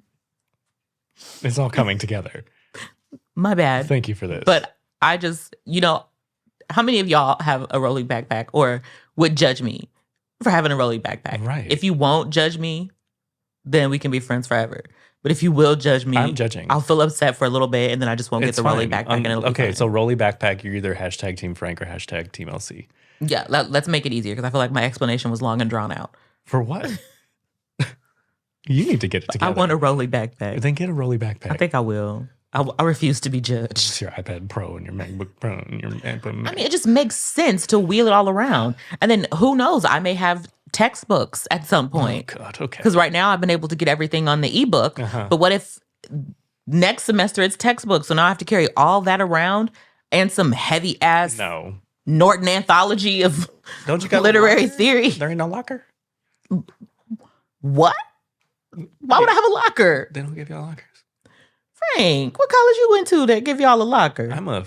It's all coming together. My bad. Thank you for this. But I just, how many of y'all have a rolling backpack or would judge me for having a rolling backpack? Right. If you won't judge me, then we can be friends forever. But if you will judge me, I'm judging. I'll feel upset for a little bit, and then I just won't get the Rolly fine. backpack. And it'll be okay, fine. so Rolly backpack, you're either hashtag Team Frank or hashtag Team LC. Yeah, let's make it easier because I feel like my explanation was long and drawn out. For what? You need to get it together. I want a Rolly backpack. Then get a Rolly backpack. I think I will. I refuse to be judged. It's your iPad Pro and your MacBook Pro and your MacBook Mac. I mean, it just makes sense to wheel it all around. And then who knows? I may have textbooks at some point. Oh, God, okay. Because right now I've been able to get everything on the ebook. But what if next semester it's textbooks? So now I have to carry all that around and some heavy ass Norton anthology of Don't you got literary theory. There ain't no locker? What? Why would I have a locker? They don't give y'all lockers. Frank, what college you went to that give y'all a locker? I'm a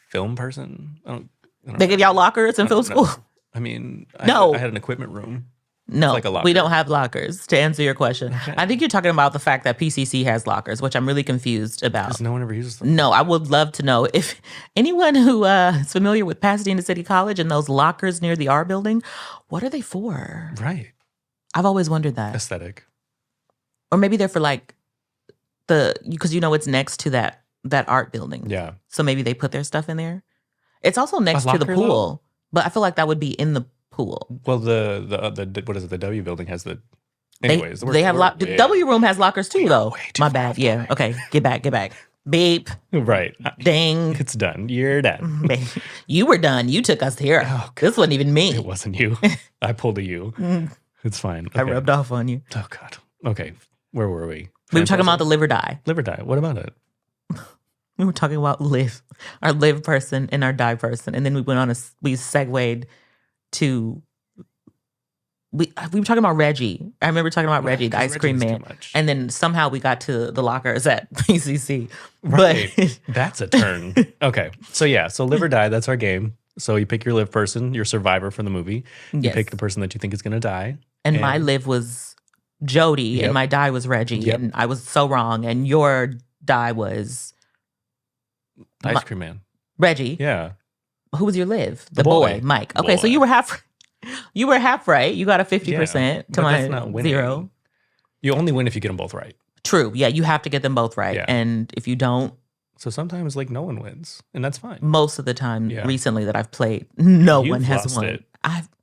film person. I don't They give y'all lockers in film school? I mean, No. I had an equipment room. No, like a locker. we don't have lockers, to answer your question. Okay. I think you're talking about the fact that PCC has lockers, which I'm really confused about. Because no one ever uses them. No, I would love to know if anyone who is familiar with Pasadena City College and those lockers near the R building, what are they for? Right. I've always wondered that. Aesthetic. Or maybe they're for like because it's next to that art building. Yeah. So maybe they put their stuff in there. It's also next to the locker, pool, though? but I feel like that would be in the pool. Well, the what is it? The W building has the. Anyways, they have the W room has lockers too, though. My bad. Yeah. Okay. Get back. Beep. Right. Ding. It's done. You're done. You were done. You took us here. Oh, this wasn't even me. It wasn't you. I pulled a you. It's fine. Okay. I rubbed off on you. Oh God. Okay. Where were we? We were talking about the live or die. Live or die. What about it? We were talking about our live person and our die person, and then we went on we segued to. We were talking about Reggie. I remember talking about Reggie, the ice cream man, and then somehow we got to the lockers at PCC. Right. But that's a turn. Okay, so live or die. That's our game. So you pick your live person, your survivor from the movie. You pick the person that you think is going to die. And my live was Jody, and my die was Reggie, and I was so wrong. And your die was ice cream man, Reggie. Yeah. Who was your live? The boy, Mike. Okay, so you were half. You were half right. You got a 50% to my not 0. You only win if you get them both right. True. Yeah, you have to get them both right, and if you don't. So sometimes no one wins, and that's fine. Most of the time, recently that I've played, no You've one has lost won. It.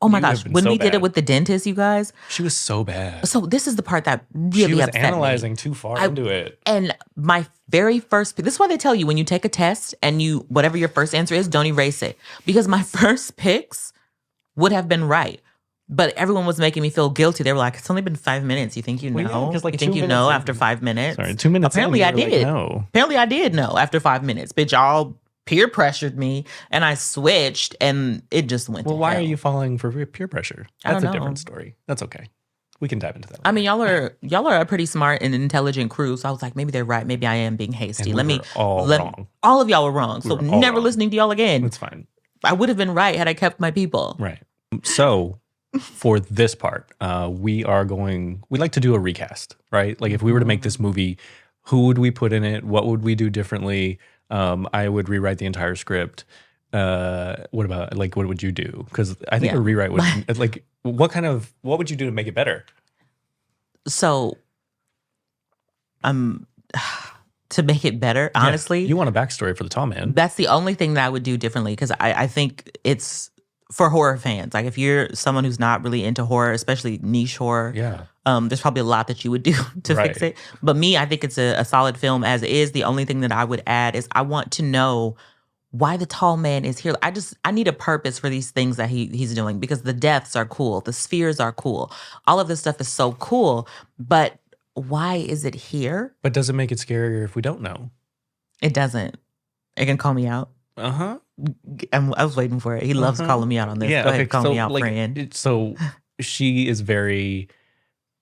Oh my gosh, when we did it with the dentist, you guys. She was so bad. So this is the part that really upset me. She was analyzing too far into it. And my very first, this is why they tell you when you take a test and whatever your first answer is, don't erase it. Because my first picks would have been right. But everyone was making me feel guilty. They were like, it's only been 5 minutes. You think you know? Well, yeah, you think you know after 5 minutes? Sorry, 2 minutes. Apparently I did. No. Apparently I did know after 5 minutes. Bitch, y'all peer pressured me and I switched and it just went to why hell. are you falling for peer pressure? I don't That's a know. different story. That's okay. We can dive into that. I mean, y'all are a pretty smart and intelligent crew. So I was like, maybe they're right. Maybe I am being hasty. And wrong. All of y'all were wrong. So never wrong. listening to y'all again. It's fine. I would have been right had I kept my people. Right. So for this part, we like to do a recast, right? Like if we were to make this movie, who would we put in it? What would we do differently? I would rewrite the entire script. What would you do? Because I think a rewrite would what would you do to make it better? So, to make it better, honestly, you want a backstory for the tall man. That's the only thing that I would do differently because I think it's for horror fans. Like if you're someone who's not really into horror, especially niche horror, there's probably a lot that you would do to fix it. But me, I think it's a solid film as is. The only thing that I would add is I want to know why the tall man is here. I need a purpose for these things that he's doing because the deaths are cool. The spheres are cool. All of this stuff is so cool. But why is it here? But does it make it scarier if we don't know? It doesn't. It can call me out. Uh-huh. I was waiting for it. He loves calling me out on this. Yeah, Go ahead, call me out, friend. So she is very,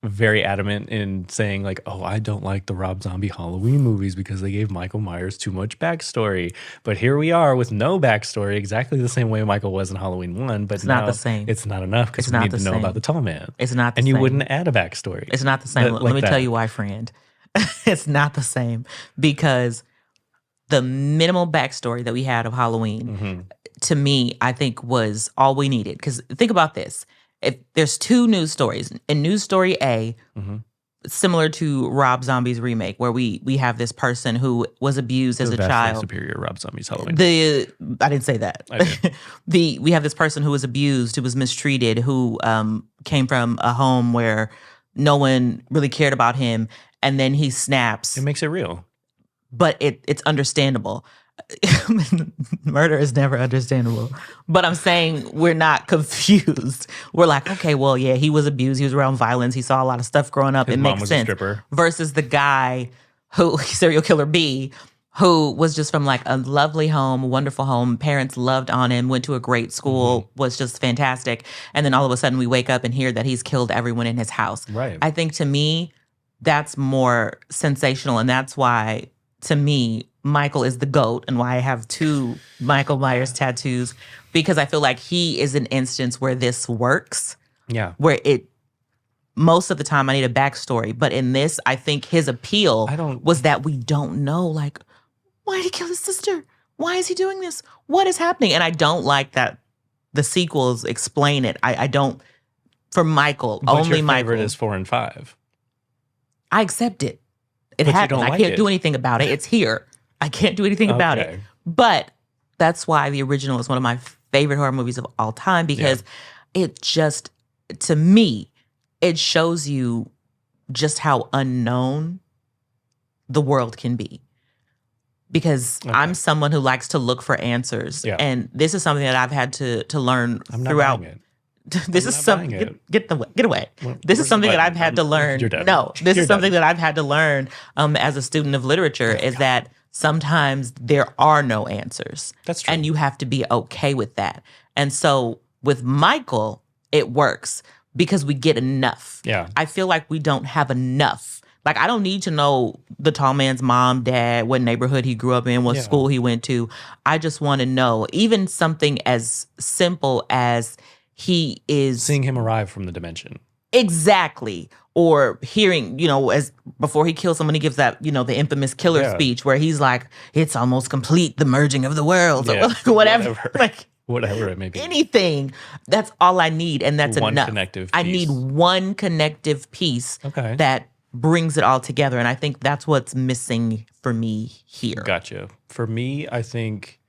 very adamant in saying like, oh, I don't like the Rob Zombie Halloween movies because they gave Michael Myers too much backstory. But here we are with no backstory, exactly the same way Michael was in Halloween 1. But it's not the same. It's not enough because we need to know about the tall man. It's not the same. And you same. wouldn't add a backstory. It's not the same. Let me tell you why, friend. It's not the same because the minimal backstory that we had of Halloween, to me, I think was all we needed. Because think about this. If there's 2 news stories. In news story A, similar to Rob Zombie's remake, where we have this person who was abused as a Vastly child. superior Rob Zombie's Halloween. I didn't say that. I did. We have this person who was abused, who was mistreated, who came from a home where no one really cared about him, and then he snaps. It makes it real. But it's understandable. Murder is never understandable. But I'm saying we're not confused. We're like, okay, well, yeah, he was abused. He was around violence. He saw a lot of stuff growing up. His it mom makes was sense. a stripper. Versus the guy who, serial killer B, who was just from like a lovely home, a wonderful home. Parents loved on him, went to a great school, was just fantastic. And then all of a sudden we wake up and hear that he's killed everyone in his house. Right. I think to me, that's more sensational. And that's why, to me, Michael is the GOAT, and why I have 2 Michael Myers tattoos, because I feel like he is an instance where this works. Yeah. Where most of the time I need a backstory. But in this, I think his appeal was that we don't know, like, why did he kill his sister? Why is he doing this? What is happening? And I don't like that the sequels explain it. I don't, for Michael, But only your Michael. favorite is 4 and 5. I accept it. It But you happened. don't I like can't it. do anything about it. It's here. I can't do anything about it. Okay. But that's why the original is one of my favorite horror movies of all time, because it just, to me, it shows you just how unknown the world can be. Because I'm someone who likes to look for answers. Yeah. And this is something that I've had to learn I'm not throughout. buying it. This I'm is not something. buying it. Get away. Well, This is where's something the that I've button? had to learn. You're done. No, this You're is something done. that I've had to learn as a student of literature. Is that sometimes there are no answers. That's true. And you have to be okay with that. And so with Michael, it works because we get enough. Yeah. I feel like we don't have enough. Like, I don't need to know the tall man's mom, dad, what neighborhood he grew up in, what school he went to. I just want to know, even something as simple as he is Seeing him arrive from the dimension. exactly, or hearing, as before he kills someone, he gives that, the infamous killer speech where he's like, "It's almost complete, the merging of the worlds," or whatever. Like, whatever it may be. anything. That's all I need, and that's One enough. connective I piece. need one connective piece that brings it all together, and I think that's what's missing for me here. Gotcha. For me, I think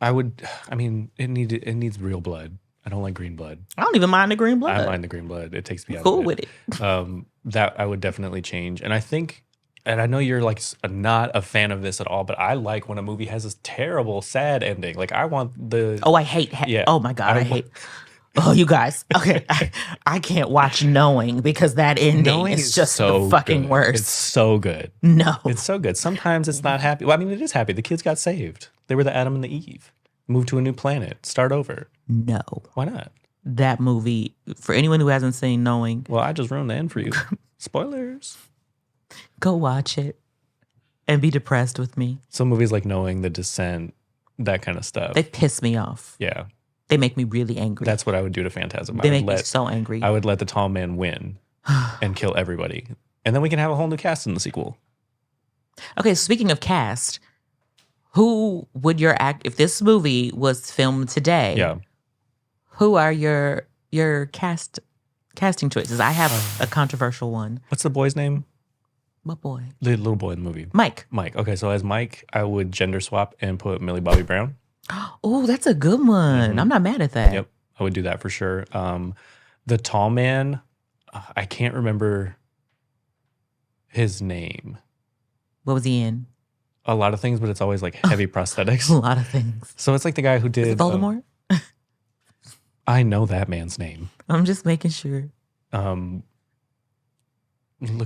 it needs real blood. I don't like green blood. I don't even mind the green blood. I mind the green blood. It takes me out cool of it. with it. That I would definitely change. And I think, and I know you're like not a fan of this at all, but I like when a movie has this terrible, sad ending. Like, I want the... Oh, I hate... Oh, my God, I hate... Oh, you guys. Okay. I can't watch Knowing because that ending Knowing is just so the fucking good. worst. It's so good. No. It's so good. Sometimes it's not happy. Well, I mean, it is happy. The kids got saved. They were the Adam and the Eve. Moved to a new planet. Start over. No. Why not? That movie, for anyone who hasn't seen Knowing, Well, I just ruined the end for you. Spoilers. go watch it and be depressed with me. Some movies like Knowing, The Descent, that kind of stuff. They piss me off. Yeah. They make me really angry. That's what I would do to Phantasm. They make me so angry. I would let the tall man win and kill everybody. And then we can have a whole new cast in the sequel. Okay, so speaking of cast, who would your if this movie was filmed today? Yeah. Who are your casting choices? I have a controversial one. What's the boy's name? What boy? The little boy in the movie. Mike. Mike. Okay, so as Mike, I would gender swap and put Millie Bobby Brown. Oh, that's a good one. I'm not mad at that. Yep, I would do that for sure. The tall man, I can't remember his name. What was he in? A lot of things, but it's always like heavy prosthetics. A lot of things. So it's like the guy who did Is it Voldemort? I know that man's name. I'm just making sure. Look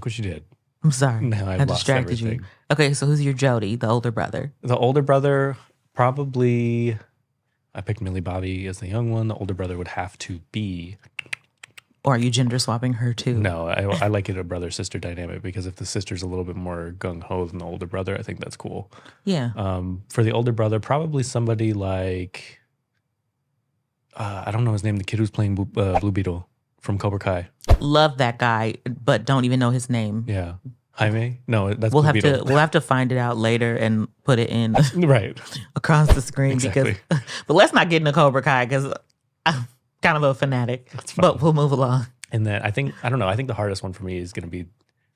what you did. I'm sorry. Now I've I lost distracted you. everything. Okay, so who's your Jody, the older brother? The older brother, probably. I picked Millie Bobby as the young one. The older brother would have to be. Or are you gender swapping her too? No, I like it a brother sister dynamic because if the sister's a little bit more gung ho than the older brother, I think that's cool. Yeah. For the older brother, probably somebody like. I don't know his name. The kid who's playing Blue Beetle from Cobra Kai. Love that guy, but don't even know his name. Yeah, Jaime. No, that's We'll Blue have Beetle. to find it out later and put it in Right. across the screen Exactly. because. But let's not get into Cobra Kai because I'm kind of a fanatic. That's fine. But we'll move along. And then I think the hardest one for me is going to be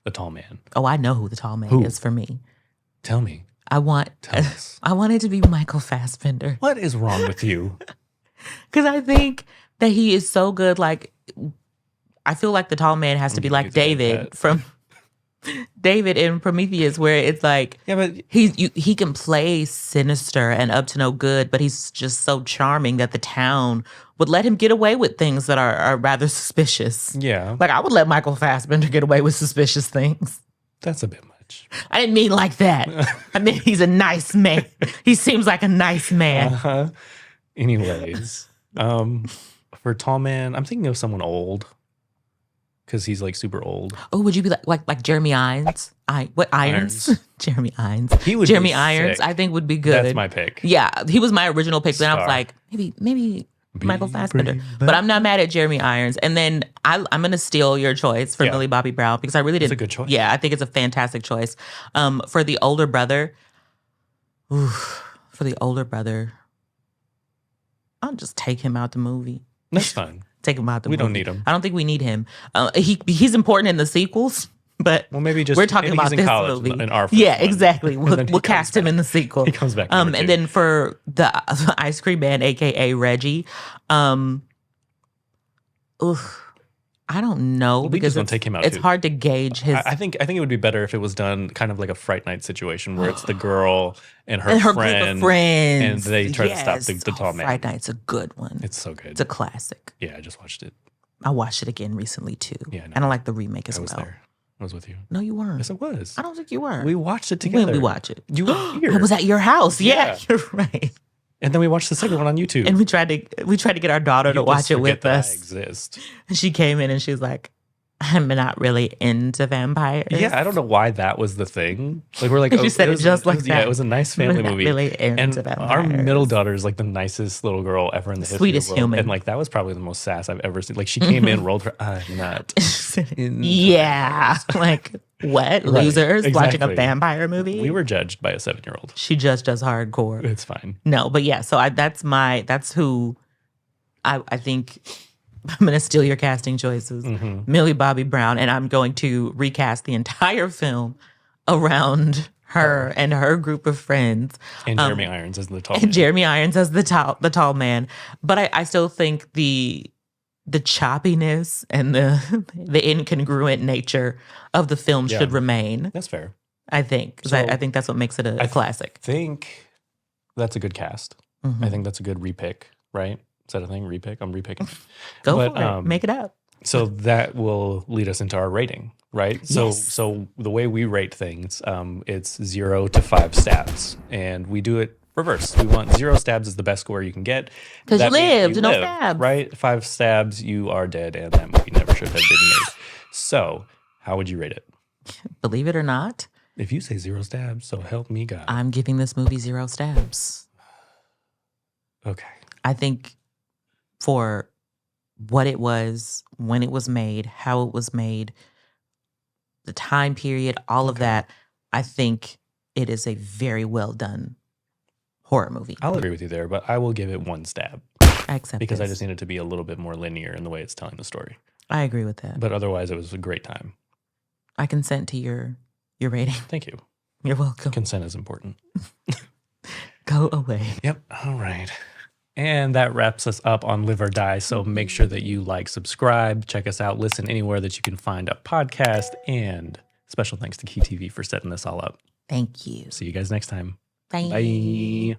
the tall man. Oh, I know who the tall man is for me. Tell me. Tell us. I want it to be Michael Fassbender. What is wrong with you? Because I think that he is so good. Like, I feel like the tall man has to be like David from David in Prometheus, where it's like, but he can play sinister and up to no good, but he's just so charming that the town would let him get away with things that are rather suspicious. Yeah. Like, I would let Michael Fassbender get away with suspicious things. That's a bit much. I didn't mean like that. I mean, he's a nice man. He seems like a nice man. Anyways, for tall man, I'm thinking of someone old. Because he's like super old. Oh, would you be like Jeremy Irons? Irons? Jeremy Irons. He would Jeremy be Irons, sick. I think would be good. That's my pick. Yeah, he was my original pick. Then I was Star. like, maybe Michael Fassbender. But I'm not mad at Jeremy Irons. And then I'm going to steal your choice for Millie Bobby Brown because I really did. It's a good choice. Yeah, I think it's a fantastic choice. For the older brother, I'll just take him out the movie. That's fine. Take him out the movie. We don't need him. I don't think we need him. He's important in the sequels, but we're talking about this movie. In our exactly. We'll cast him in the sequel. He comes back. And then for the ice cream man, aka Reggie, I don't know because just take him out it's too. hard to gauge his. I think it would be better if it was done kind of like a Fright Night situation where it's the girl and her her friend, group of friends, and they try to stop the tall man. Fright Night's a good one. It's so good. It's a classic. Yeah, I just watched it. I watched it again recently too. Yeah, I know. and I like the remake as I was well. there. I was with you. No, you weren't. Yes, I was. I don't think you were. We watched it together. When we watch it? You were here. I was at your house. Yeah, you're right. And then we watched the second one on YouTube. And we tried to get our daughter to watch it with that us. I exist. And she came in and she was like, I'm not really into vampires. Yeah, I don't know why that was the thing. Like we're like, She said it just like that. Yeah, it was a nice family We're not movie. really into and vampires. our middle daughter is like the nicest little girl ever in the history Sweetest of the world. human. And like that was probably the most sass I've ever seen. Like she came in, rolled her nut. Yeah, like what losers watching a exactly. vampire movie? We were judged by a 7-year-old. She judged us hardcore. It's fine. No, but yeah. So that's who I think. I'm going to steal your casting choices. Millie Bobby Brown, and I'm going to recast the entire film around her and her group of friends. And Jeremy Irons as the tall man. And Jeremy Irons as the tall man. But I still think the choppiness and the incongruent nature of the film should remain. That's fair. I think. So, I think that's what makes it a classic. I think that's a good cast. I think that's a good repick, right? Is that a thing? Repick? I'm repicking. Go for it. Make it up. So that will lead us into our rating, right? So the way we rate things, it's 0 to 5 stabs, and we do it reverse. We want 0 stabs is the best score you can get. Because you That means lived, no stabs. right? 5 stabs, you are dead, and that movie never should have been made. So how would you rate it? Believe it or not, If you say 0 stabs, so help me God. I'm giving this movie 0 stabs. Okay. I think for what it was, when it was made, how it was made, the time period, all of that, I think it is a very well done horror movie. I'll agree with you there, but I will give it 1 stab I accept because I this. just need it to be a little bit more linear in the way it's telling the story. I agree with that. But otherwise, it was a great time. I consent to your rating. Thank you. You're welcome. Consent is important. Go away. Yep. All right. And that wraps us up on Live or Die. So make sure that you like, subscribe, check us out, listen anywhere that you can find a podcast. And special thanks to KeyTV for setting this all up. Thank you. See you guys next time. Bye. Bye.